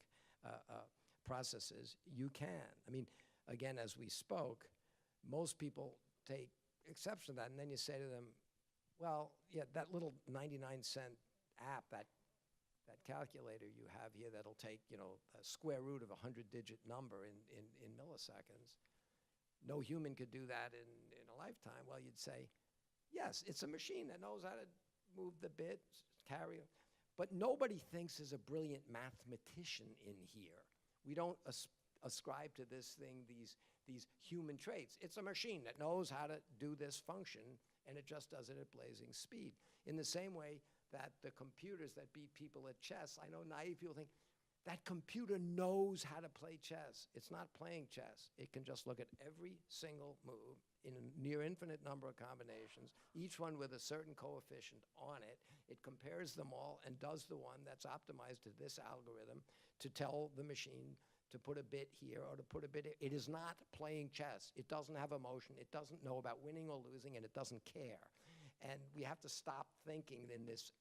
processes, you can. I mean, again, as we spoke, most people take exception to that, and then you say to them, well, yeah, that little 99-cent app, that calculator you have here that'll take, a square root of a 100-digit number in milliseconds. No human could do that in a lifetime. Well, you'd say, yes, it's a machine that knows how to move the bits, carry them. But nobody thinks is a brilliant mathematician in here. We don't ascribe to this thing these human traits. It's a machine that knows how to do this function, and it just does it at blazing speed. In the same way that the computers that beat people at chess, I know naive people think, that computer knows how to play chess. It's not playing chess. It can just look at every single move in a near infinite number of combinations, each one with a certain coefficient on it. It compares them all and does the one that's optimized to this algorithm to tell the machine to put a bit here or to put a bit here. It is not playing chess. It doesn't have emotion. It doesn't know about winning or losing, and it doesn't care. And we have to stop thinking in this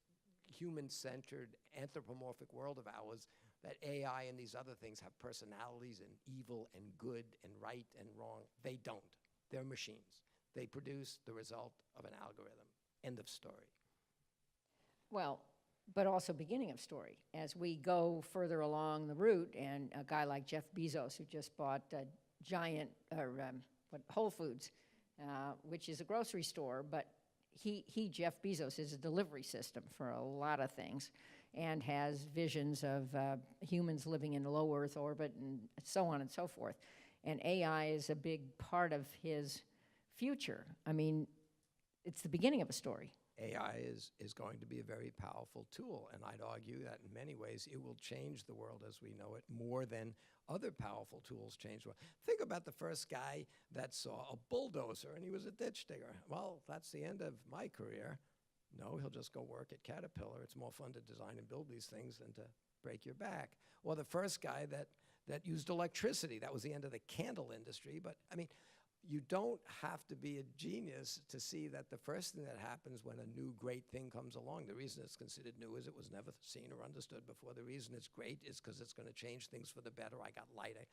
human-centered, anthropomorphic world of ours that AI and these other things have personalities and evil and good and right and wrong. They don't. They're machines. They produce the result of an algorithm. End of story. Well, but also beginning of story. As we go further along the route, and a guy like Jeff Bezos, who just bought a giant, Whole Foods, which is a grocery store, but Jeff Bezos, is a delivery system for a lot of things and has visions of humans living in low Earth orbit and so on and so forth. And AI is a big part of his future. I mean, it's the beginning of a story. AI is going to be a very powerful tool, and I'd argue that in many ways it will change the world as we know it more than other powerful tools change the world. Think about the first guy that saw a bulldozer and he was a ditch digger. Well, that's the end of my career. No, he'll just go work at Caterpillar. It's more fun to design and build these things than to break your back. Or the first guy that used electricity. That was the end of the candle industry. But, I mean, you don't have to be a genius to see that the first thing that happens when a new great thing comes along, the reason it's considered new is it was never seen or understood before. The reason it's great is because it's going to change things for the better. I got lighter.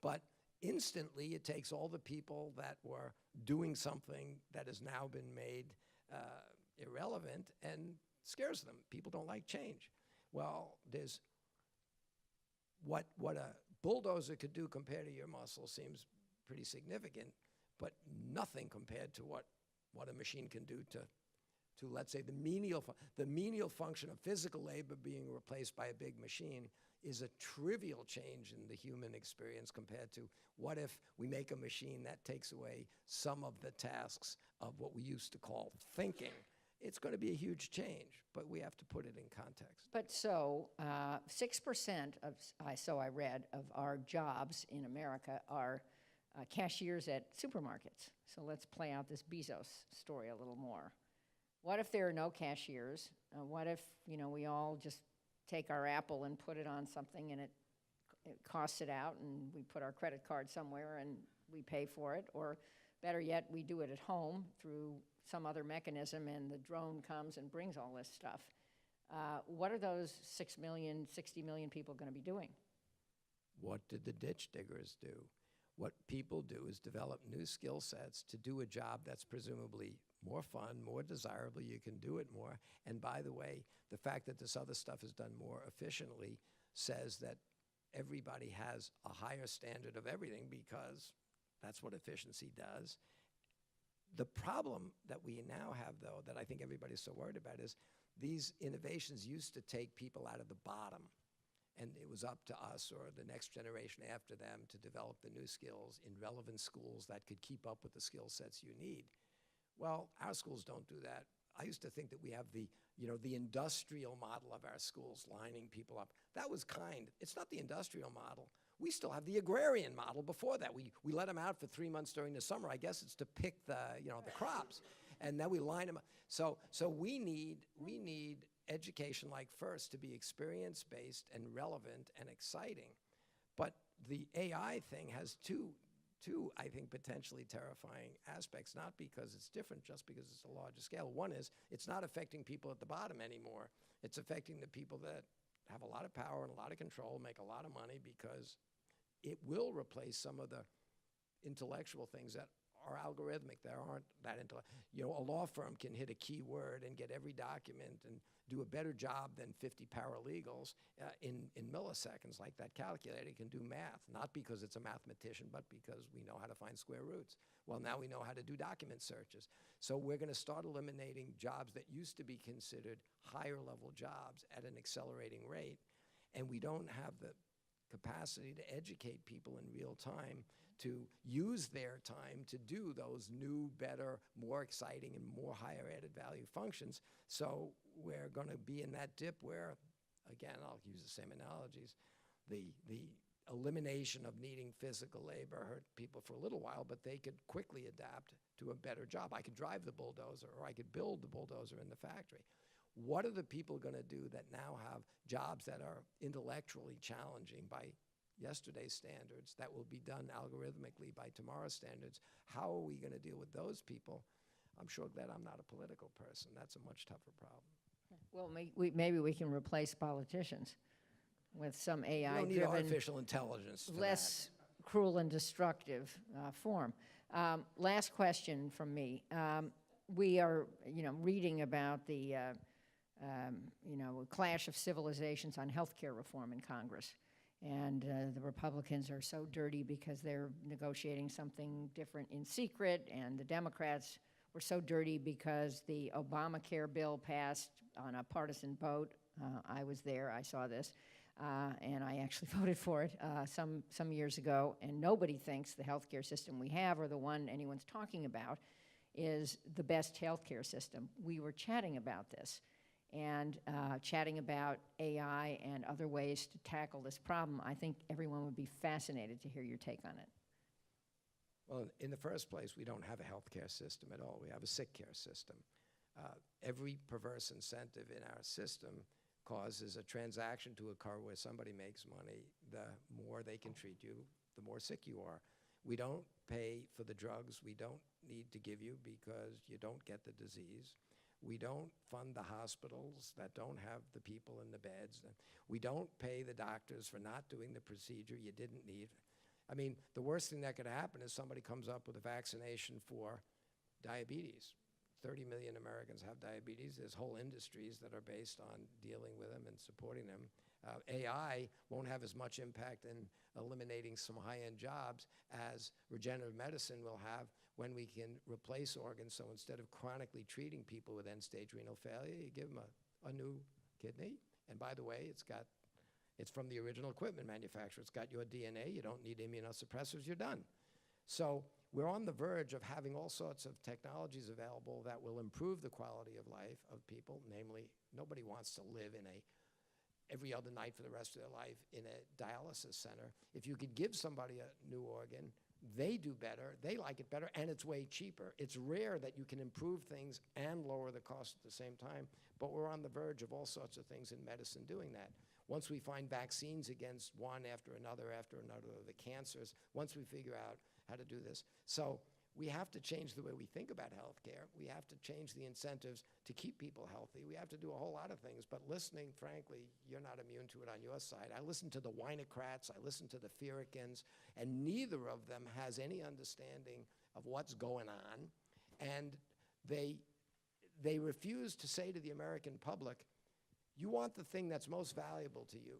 But instantly, it takes all the people that were doing something that has now been made irrelevant and scares them. People don't like change. Well, there's what a bulldozer could do compared to your muscle seems pretty significant, but nothing compared to what a machine can do to let's say, the menial function of physical labor being replaced by a big machine is a trivial change in the human experience compared to what if we make a machine that takes away some of the tasks of what we used to call thinking. It's going to be a huge change, but we have to put it in context. But so 6% of, so I read, of our jobs in America are cashiers at supermarkets. So let's play out this Bezos story a little more. What if there are no cashiers? What if, we all just take our Apple and put it on something and it costs it out and we put our credit card somewhere and we pay for it? Or better yet, we do it at home through some other mechanism and the drone comes and brings all this stuff. What are those 6 million, 60 million people going to be doing? What did the ditch diggers do? What people do is develop new skill sets to do a job that's presumably more fun, more desirable, you can do it more. And by the way, the fact that this other stuff is done more efficiently says that everybody has a higher standard of everything because that's what efficiency does. The problem that we now have, though, that I think everybody's so worried about is these innovations used to take people out of the bottom. And it was up to us or the next generation after them to develop the new skills in relevant schools that could keep up with the skill sets you need. Well, our schools don't do that. I used to think that we have the industrial model of our schools lining people up. That was kind. It's not the industrial model. We still have the agrarian model before that. We let them out for 3 months during the summer. I guess it's to pick the crops. And then we line them up. So we need education like first to be experience-based and relevant and exciting. But the AI thing has two, I think, potentially terrifying aspects, not because it's different, just because it's a larger scale. One is it's not affecting people at the bottom anymore. It's affecting the people that have a lot of power and a lot of control, make a lot of money, because it will replace some of the intellectual things that are algorithmic, that aren't that intellectual. A law firm can hit a key word and get every document and do a better job than 50 paralegals in milliseconds, like that calculator can do math, not because it's a mathematician, but because we know how to find square roots. Well, now we know how to do document searches. So we're going to start eliminating jobs that used to be considered higher level jobs at an accelerating rate, and we don't have the capacity to educate people in real time to use their time to do those new, better, more exciting, and more higher added value functions. So we're going to be in that dip where, again, I'll use the same analogies, the elimination of needing physical labor hurt people for a little while, but they could quickly adapt to a better job. I could drive the bulldozer, or I could build the bulldozer in the factory. What are the people going to do that now have jobs that are intellectually challenging by yesterday's standards that will be done algorithmically by tomorrow's standards? How are we going to deal with those people? I'm sure that I'm not a political person. That's a much tougher problem. Well, maybe we can replace politicians with some You don't need AI-driven, artificial intelligence for less cruel and destructive form. Last question from me. We are, reading about the, clash of civilizations on healthcare reform in Congress. And the Republicans are so dirty because they're negotiating something different in secret, and the Democrats were so dirty because the Obamacare bill passed on a partisan vote. I was there, I saw this, and I actually voted for it some years ago, and nobody thinks the healthcare system we have, or the one anyone's talking about, is the best healthcare system. We were chatting about this, and chatting about AI and other ways to tackle this problem. I think everyone would be fascinated to hear your take on it. Well, in the first place, we don't have a healthcare system at all. We have a sick care system. Every perverse incentive in our system causes a transaction to occur where somebody makes money. The more they can treat you, the more sick you are. We don't pay for the drugs we don't need to give you because you don't get the disease. We don't fund the hospitals that don't have the people in the beds. We don't pay the doctors for not doing the procedure you didn't need. I mean, the worst thing that could happen is somebody comes up with a vaccination for diabetes. 30 million Americans have diabetes. There's whole industries that are based on dealing with them and supporting them. AI won't have as much impact in eliminating some high-end jobs as regenerative medicine will have when we can replace organs. So instead of chronically treating people with end-stage renal failure, you give them a new kidney. And by the way, it's from the original equipment manufacturer. It's got your DNA. You don't need immunosuppressors. You're done. So we're on the verge of having all sorts of technologies available that will improve the quality of life of people. Namely, nobody wants to live in every other night for the rest of their life in a dialysis center. If you could give somebody a new organ, they do better, they like it better, and it's way cheaper. It's rare that you can improve things and lower the cost at the same time, but we're on the verge of all sorts of things in medicine doing that. Once we find vaccines against one after another of the cancers, once we figure out how to do this. So we have to change the way we think about healthcare. We have to change the incentives to keep people healthy. We have to do a whole lot of things, but listening, frankly, you're not immune to it on your side. I listen to the Winocrats, I listen to the Fearicans, and neither of them has any understanding of what's going on, and they refuse to say to the American public, you want the thing that's most valuable to you,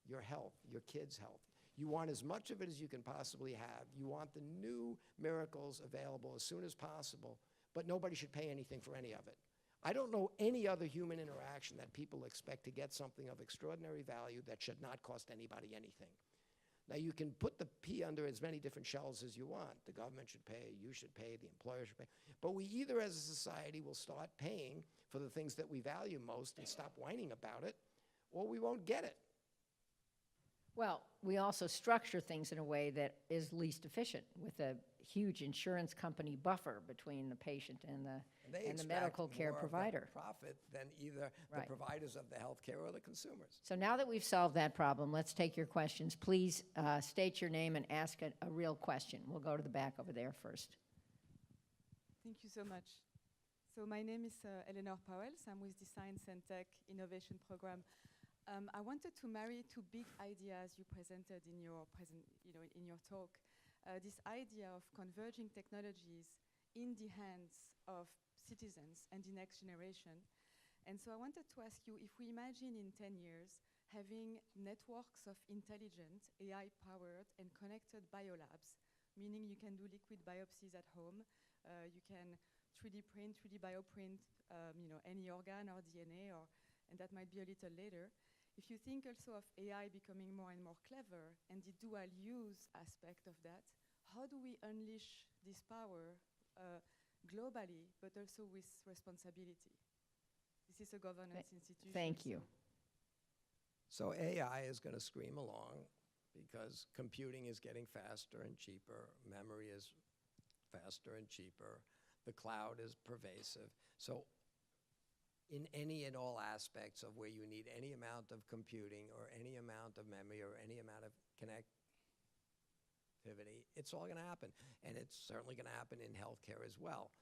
your health, your kids' health. You want as much of it as you can possibly have. You want the new miracles available as soon as possible, but nobody should pay anything for any of it. I don't know any other human interaction that people expect to get something of extraordinary value that should not cost anybody anything. Now, you can put the P under as many different shells as you want. The government should pay, you should pay, the employer should pay. But we either as a society will start paying for the things that we value most and stop whining about it, or we won't get it. Well, we also structure things in a way that is least efficient, with a huge insurance company buffer between the patient and the medical care provider. Profit than either Right. the providers of the health care or the consumers. So now that we've solved that problem, let's take your questions. Please state your name and ask a real question. We'll go to the back over there first. Thank you so much. So my name is Eleanor Powells. I'm with the Science and Tech Innovation Program. I wanted to marry two big ideas you presented in your in your talk. This idea of converging technologies in the hands of citizens and the next generation. And so I wanted to ask you, if we imagine in 10 years having networks of intelligent, AI-powered and connected biolabs, meaning you can do liquid biopsies at home, you can 3D print, 3D bioprint, any organ or DNA, and that might be a little later. If you think also of AI becoming more and more clever and the dual use aspect of that, how do we unleash this power globally, but also with responsibility? This is a governance institution. Thank you. So AI is going to scream along because computing is getting faster and cheaper. Memory is faster and cheaper. The cloud is pervasive. So in any and all aspects of where you need any amount of computing or any amount of memory or any amount of connectivity, it's all going to happen. And it's certainly going to happen in healthcare as well.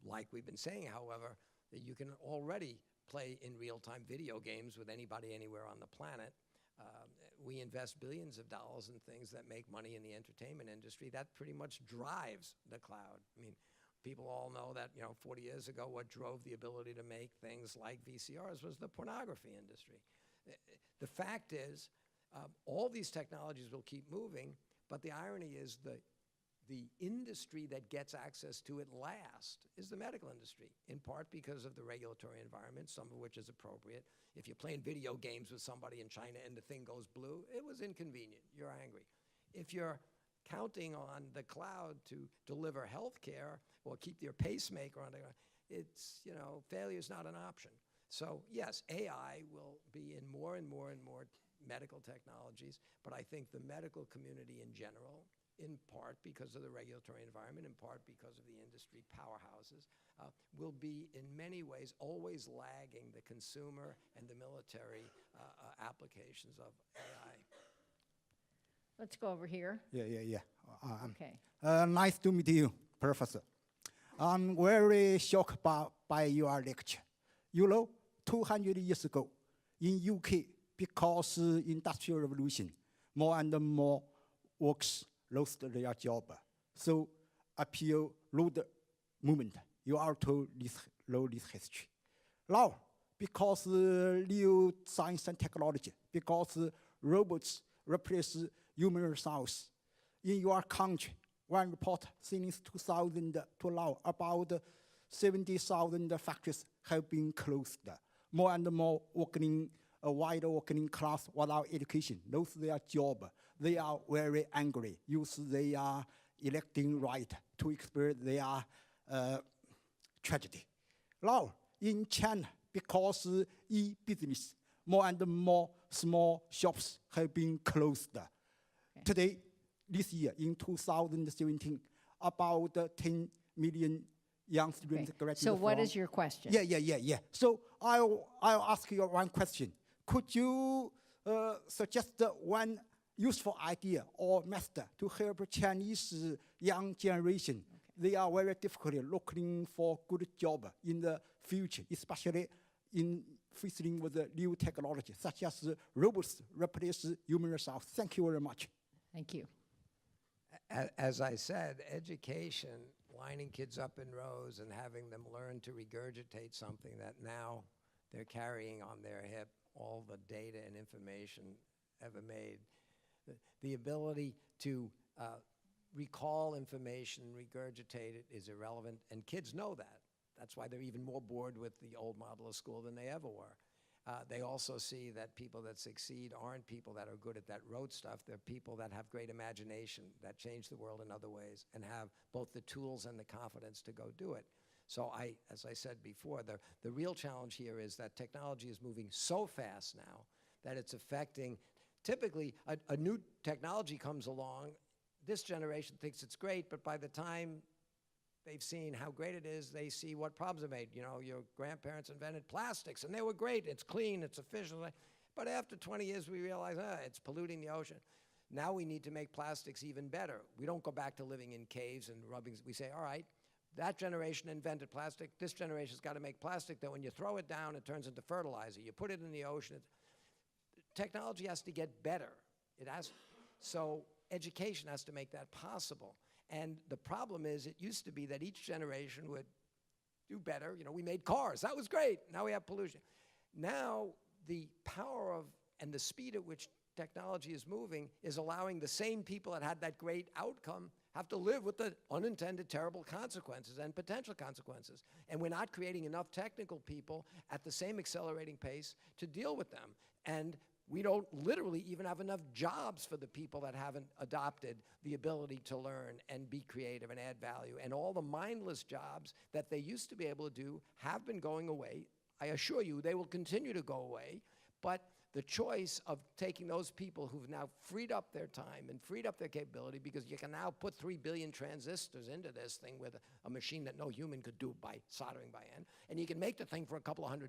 Like we've been saying, however, that you can already play in real-time video games with anybody anywhere on the planet. We invest billions of dollars in things that make money in the entertainment industry. That pretty much drives the cloud. I mean, people all know that, 40 years ago, what drove the ability to make things like VCRs was the pornography industry. The fact is, all these technologies will keep moving, but the irony is the industry that gets access to it last is the medical industry, in part because of the regulatory environment, some of which is appropriate. If you're playing video games with somebody in China and the thing goes blue, it was inconvenient. You're angry. If you're counting on the cloud to deliver health care or keep your pacemaker on, it's, failure is not an option. So yes, AI will be in more and more and more medical technologies, but I think the medical community in general, in part because of the regulatory environment, in part because of the industry powerhouses, will be in many ways always lagging the consumer and the military applications of AI. Let's go over here. Yeah. Okay. Nice to meet you, Professor. I'm very shocked by your lecture. 200 years ago in UK, because Industrial Revolution, more and more workers lost their job. So appeal road movement. You are to know this history. Now, because new science and technology, because robots replace human resources, in your country, one report since 2000 to now, about 70,000 factories have been closed. More and more working, a wider working class without education lose their job. They are very angry, use their electing right to express their tragedy. Now, in China, because e-business, more and more small shops have been closed. Okay. Today, this year, in 2017, about 10 million young students Okay. graduated So what from- is your question? Yeah. So I'll ask you one question. Could you suggest one useful idea or method to help Chinese young generation? They are very difficult looking for good job in the future, especially in facing with the new technology, such as robots replace human resources. Thank you very much. Thank you. As I said, education, lining kids up in rows and having them learn to regurgitate something that now they're carrying on their hip, all the data and information ever made. The ability to recall information, regurgitate it is irrelevant, and kids know that. That's why they're even more bored with the old model of school than they ever were. They also see that people that succeed aren't people that are good at that rote stuff. They're people that have great imagination, that change the world in other ways, and have both the tools and the confidence to go do it. So as I said before, the real challenge here is that technology is moving so fast now that it's affecting, typically a new technology comes along, this generation thinks it's great, but by the time they've seen how great it is, they see what problems are made. You know, your grandparents invented plastics, and they were great. It's clean, it's efficient. But after 20 years, we realize, it's polluting the ocean. Now we need to make plastics even better. We don't go back to living in caves and rubbing. We say, all right, that generation invented plastic. This generation's got to make plastic that when you throw it down, it turns into fertilizer. You put it in the ocean. Technology has to get better. So education has to make that possible. And the problem is, it used to be that each generation would do better. You know, we made cars. That was great. Now we have pollution. Now the power of and the speed at which technology is moving is allowing the same people that had that great outcome have to live with the unintended terrible consequences and potential consequences. And we're not creating enough technical people at the same accelerating pace to deal with them. And we don't literally even have enough jobs for the people that haven't adopted the ability to learn and be creative and add value. And all the mindless jobs that they used to be able to do have been going away. I assure you they will continue to go away. But the choice of taking those people who've now freed up their time and freed up their capability, because you can now put 3 billion transistors into this thing with a machine that no human could do by soldering by hand, and you can make the thing for a couple of $100,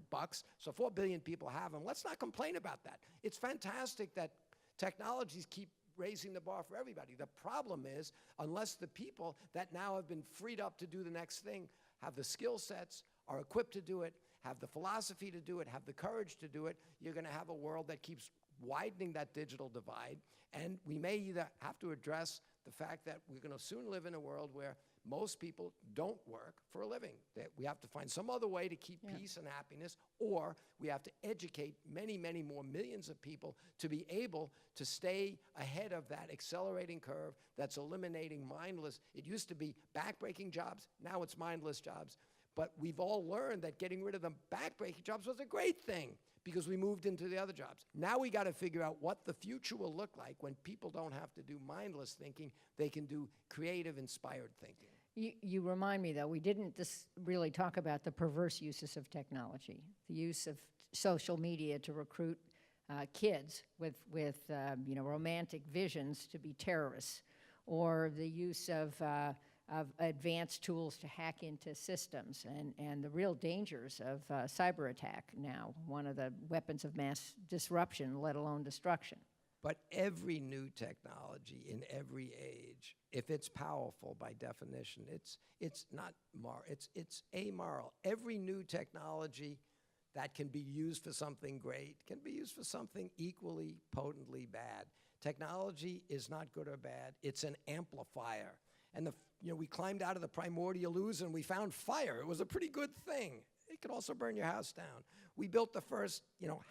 so 4 billion people have them. Let's not complain about that. It's fantastic that technologies keep raising the bar for everybody. The problem is, unless the people that now have been freed up to do the next thing have the skill sets, are equipped to do it, have the philosophy to do it, have the courage to do it, you're going to have a world that keeps widening that digital divide. And we may either have to address the fact that we're going to soon live in a world where most people don't work for a living. That we have to find some other way to keep peace and happiness, or we have to educate many, many more millions of people to be able to stay ahead of that accelerating curve that's eliminating mindless. It used to be backbreaking jobs. Now it's mindless jobs. But we've all learned that getting rid of the backbreaking jobs was a great thing because we moved into the other jobs. Now we got to figure out what the future will look like when people don't have to do mindless thinking. They can do creative, inspired thinking. You remind me, though, we didn't really talk about the perverse uses of technology, the use of social media to recruit kids with romantic visions to be terrorists, or the use of advanced tools to hack into systems, and the real dangers of cyber attack now, one of the weapons of mass disruption, let alone destruction. But every new technology in every age, if it's powerful by definition, it's not moral, it's amoral. Every new technology that can be used for something great can be used for something equally potently bad. Technology is not good or bad, it's an amplifier. And we climbed out of the primordial ooze and we found fire. It was a pretty good thing. It could also burn your house down. We built the first,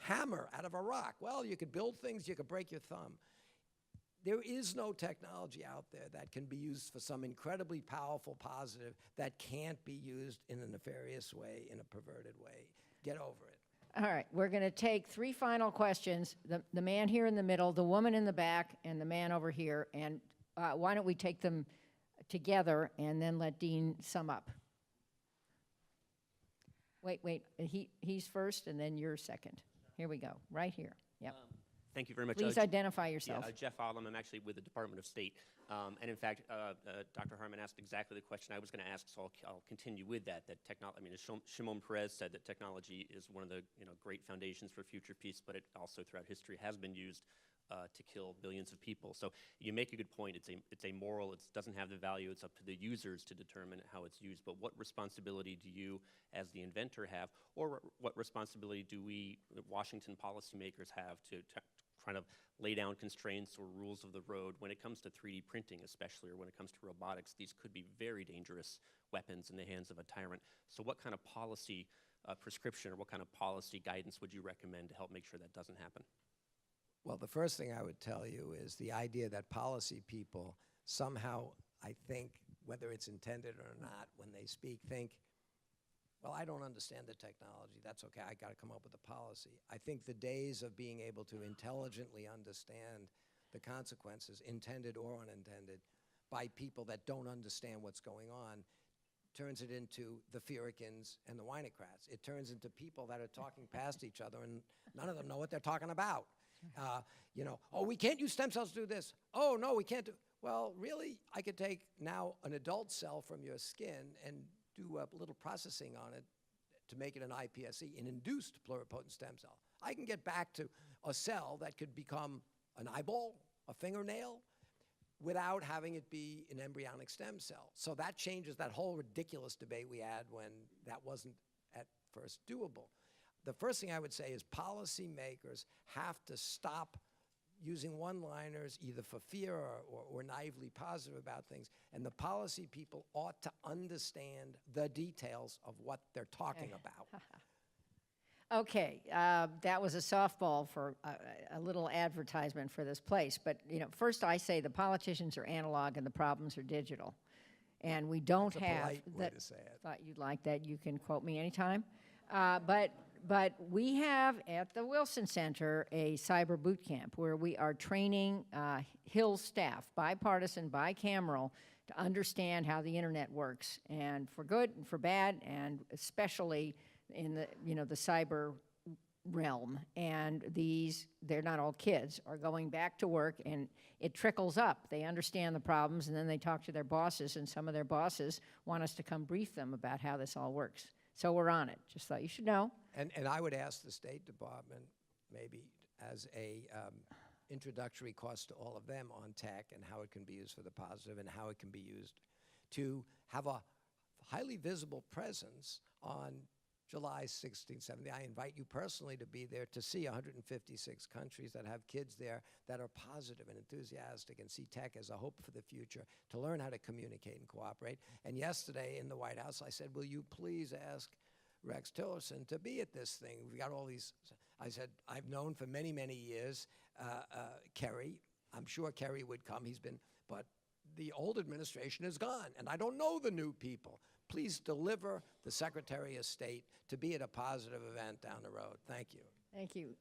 hammer out of a rock. Well, you could build things, you could break your thumb. There is no technology out there that can be used for some incredibly powerful positive that can't be used in a nefarious way, in a perverted way. Get over it. All right, we're going to take 3 final questions. The man here in the middle, the woman in the back, and the man over here. And why don't we take them together and then let Dean sum up? Wait, he's first and then you're second. Here we go, right here. Yep. Thank you very much. Please identify yourself. Yeah, Jeff Olam. I'm actually with the Department of State. And in fact, Dr. Harman asked exactly the question I was going to ask, so I'll continue with that. As Shimon Peres said, that technology is one of the great foundations for future peace, but it also throughout history has been used to kill billions of people. So you make a good point. It's amoral. It doesn't have the value. It's up to the users to determine how it's used. But what responsibility do you, as the inventor, have, or what responsibility do we, Washington policymakers, have to try to lay down constraints or rules of the road when it comes to 3D printing, especially, or when it comes to robotics? These could be very dangerous weapons in the hands of a tyrant. So what kind of policy prescription or what kind of policy guidance would you recommend to help make sure that doesn't happen? Well, the first thing I would tell you is the idea that policy people somehow, I think, whether it's intended or not, when they speak, think, well, I don't understand the technology. That's okay. I got to come up with a policy. I think the days of being able to intelligently understand the consequences, intended or unintended, by people that don't understand what's going on, turns it into the Fearikins and the Winocrats. It turns into people that are talking past each other and none of them know what they're talking about. Oh, we can't use stem cells to do this. Oh, no, we can't do. Well, really, I could take now an adult cell from your skin and do a little processing on it to make it an iPSC, an induced pluripotent stem cell. I can get back to a cell that could become an eyeball, a fingernail, without having it be an embryonic stem cell. So that changes that whole ridiculous debate we had when that wasn't at first doable. The first thing I would say is policymakers have to stop using one-liners either for fear or naively positive about things, and the policy people ought to understand the details of what they're talking about. Okay, that was a softball for a little advertisement for this place. But first I say the politicians are analog and the problems are digital, and we don't That's a have. polite way to say it. Thought you'd like that. You can quote me anytime. But we have at the Wilson Center a cyber boot camp where we are training Hill staff, bipartisan, bicameral, to understand how the internet works, and for good and for bad, and especially in the cyber realm. And they're not all kids, are going back to work, and it trickles up. They understand the problems, and then they talk to their bosses, and some of their bosses want us to come brief them about how this all works. So we're on it. Just thought you should know. And I would ask the State Department, maybe as a introductory cost to all of them on tech and how it can be used for the positive and how it can be used to have a highly visible presence on July 16th, 17th. I invite you personally to be there to see 156 countries that have kids there that are positive and enthusiastic and see tech as a hope for the future, to learn how to communicate and cooperate. And yesterday in the White House, I said, will you please ask Rex Tillerson to be at this thing? We got all these. I said, I've known for many, many years Kerry. I'm sure Kerry would come. But the old administration is gone, and I don't know the new people. Please deliver the Secretary of State to be at a positive event down the road. Thank you. Thank you.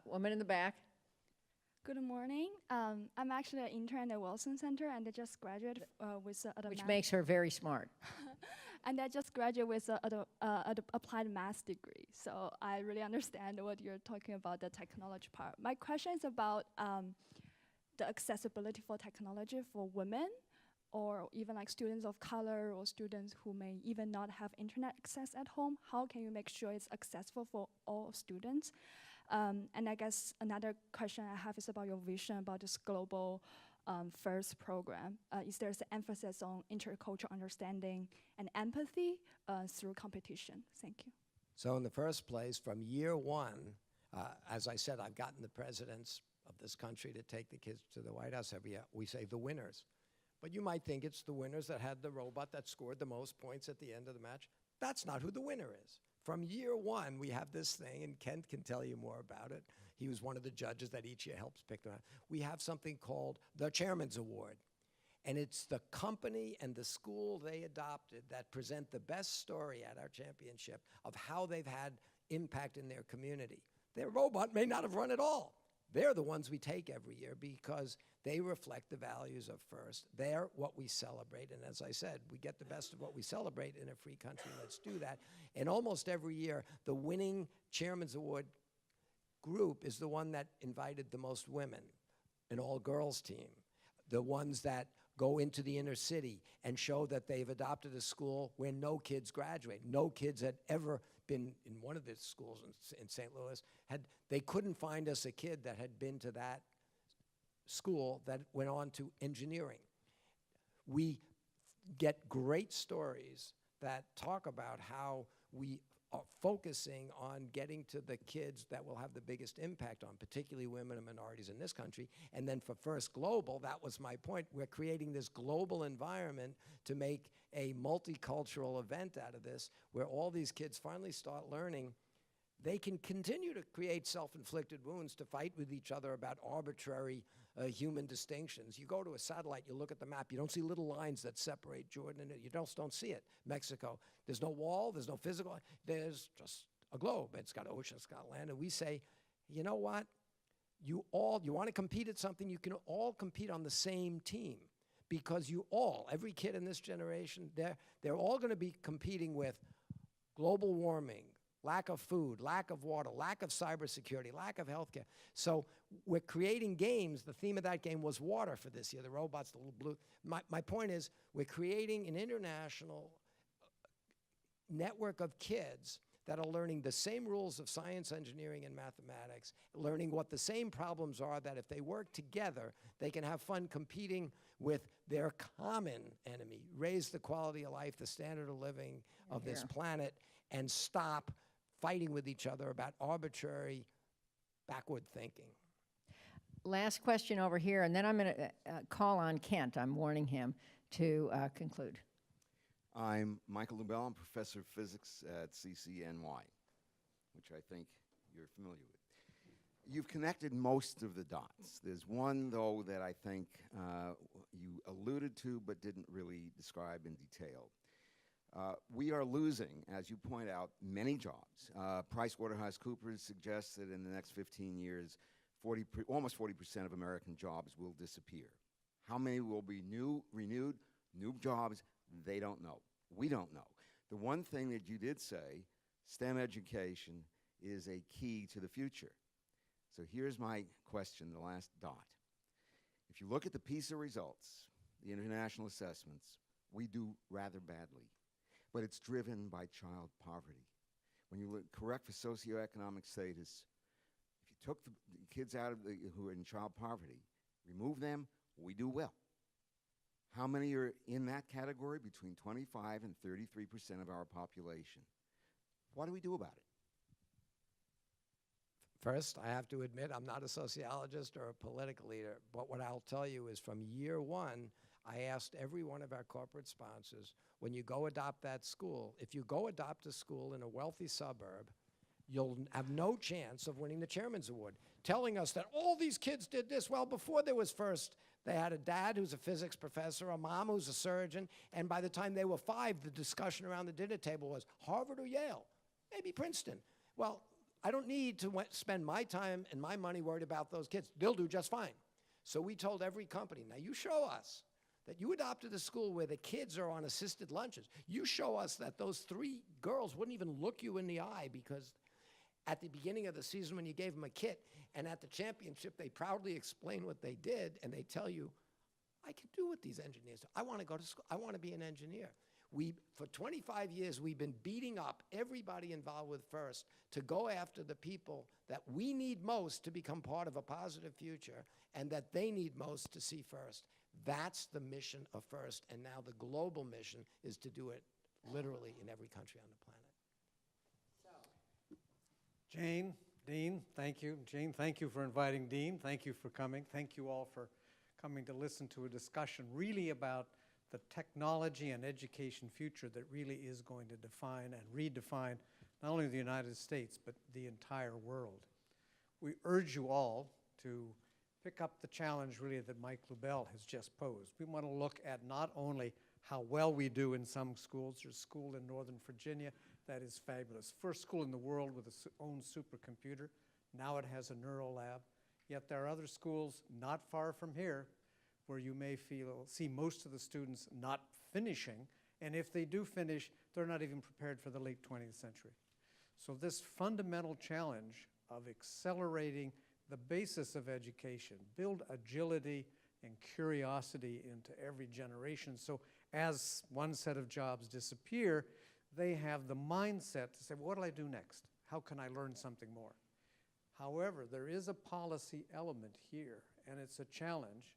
Woman in the back. Good morning. I'm actually an intern at Wilson Center, and I just graduated with Which makes her very smart. And I just graduated with an applied math degree. So I really understand what you're talking about, the technology part. My question is about the accessibility for technology for women, or even like students of color or students who may even not have internet access at home. How can you make sure it's accessible for all students? And I guess another question I have is about your vision about this global first program. Is there an emphasis on intercultural understanding and empathy through competition? Thank you. So in the first place, from year one, as I said, I've gotten the presidents of this country to take the kids to the White House every year. We say the winners. But you might think it's the winners that had the robot that scored the most points at the end of the match. That's not who the winner is. From year one, we have this thing, and Kent can tell you more about it. He was one of the judges that each year helps pick them out. We have something called the Chairman's Award. And it's the company and the school they adopted that present the best story at our championship of how they've had impact in their community. Their robot may not have run at all. They're the ones we take every year because they reflect the values of FIRST. They're what we celebrate. And as I said, we get the best of what we celebrate in a free country. Let's do that. And almost every year, the winning Chairman's Award group is the one that invited the most women, an all-girls team, the ones that go into the inner city and show that they've adopted a school where no kids graduate. No kids had ever been in one of the schools in St. Louis. They couldn't find us a kid that had been to that school that went on to engineering. We get great stories that talk about how we are focusing on getting to the kids that will have the biggest impact on, particularly women and minorities in this country. And then for First Global, that was my point, we're creating this global environment to make a multicultural event out of this, where all these kids finally start learning they can continue to create self-inflicted wounds to fight with each other about arbitrary human distinctions. You go to a satellite, you look at the map, you don't see little lines that separate Jordan, and you don't see it. Mexico, there's no wall, there's no physical, there's just a globe. It's got ocean, it's got land, and we say, you know what? You want to compete at something, you can all compete on the same team, because every kid in this generation, they're all going to be competing with global warming, lack of food, lack of water, lack of cybersecurity, lack of healthcare. So we're creating games. The theme of that game was water for this year, the robots, the little blue. My point is, we're creating an international network of kids that are learning the same rules of science, engineering, and mathematics, learning what the same problems are, that if they work together, they can have fun competing with their common enemy, raise the quality of life, the standard of living of this planet, and stop fighting with each other about arbitrary, backward thinking. Last question over here, and then I'm going to call on Kent. I'm warning him to conclude. I'm Michael Lubell. I'm professor of physics at CCNY, which I think you're familiar with. You've connected most of the dots. There's one, though, that I think you alluded to but didn't really describe in detail. We are losing, as you point out, many jobs. PricewaterhouseCoopers suggests that in the next 15 years, almost 40% of American jobs will disappear. How many will be renewed, new jobs? They don't know. We don't know. The one thing that you did say, STEM education is a key to the future. So here's my question, the last dot. If you look at the PISA results, the international assessments, we do rather badly. But it's driven by child poverty. When you correct for socioeconomic status, if you took the kids out of who are in child poverty, remove them, we do well. How many are in that category? Between 25 and 33% of our population. What do we do about it? First, I have to admit I'm not a sociologist or a political leader, but what I'll tell you is from year one, I asked every one of our corporate sponsors, when you go adopt that school, if you go adopt a school in a wealthy suburb, you'll have no chance of winning the Chairman's Award, telling us that all these kids did this. Well, before there was FIRST, they had a dad who's a physics professor, a mom who's a surgeon, and by the time they were 5, the discussion around the dinner table was Harvard or Yale, maybe Princeton. Well, I don't need to spend my time and my money worried about those kids. They'll do just fine. So we told every company, now you show us that you adopted a school where the kids are on assisted lunches. You show us that those 3 girls wouldn't even look you in the eye because at the beginning of the season when you gave them a kit and at the championship they proudly explain what they did and they tell you, I can do what these engineers do. I want to go to school. I want to be an engineer. For 25 years, we've been beating up everybody involved with FIRST to go after the people that we need most to become part of a positive future and that they need most to see FIRST. That's the mission of FIRST, and now the global mission is to do it literally in every country on the planet. Jane, Dean, thank you. Jane, thank you for inviting Dean. Thank you for coming. Thank you all for coming to listen to a discussion really about the technology and education future that really is going to define and redefine not only the United States, but the entire world. We urge you all to pick up the challenge really that Mike Lubell has just posed. We want to look at not only how well we do in some schools. There's a school in Northern Virginia that is fabulous. First school in the world with its own supercomputer. Now it has a neural lab. Yet there are other schools not far from here where you may see most of the students not finishing, and if they do finish, they're not even prepared for the late 20th century. So this fundamental challenge of accelerating the basis of education, build agility and curiosity into every generation, so as one set of jobs disappear, they have the mindset to say, what do I do next? How can I learn something more? However, there is a policy element here, and it's a challenge.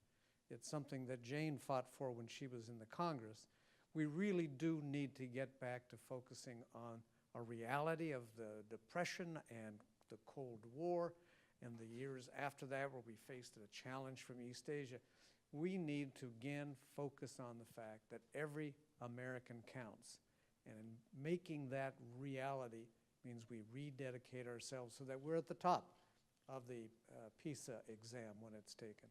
It's something that Jane fought for when she was in the Congress. We really do need to get back to focusing on a reality of the Depression and the Cold War and the years after that where we faced a challenge from East Asia. We need to again focus on the fact that every American counts. And in making that reality means we rededicate ourselves so that we're at the top of the PISA exam when it's taken.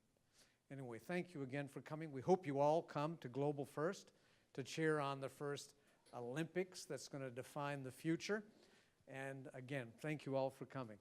Anyway, thank you again for coming. We hope you all come to Global First to cheer on the first Olympics that's going to define the future. And again, thank you all for coming.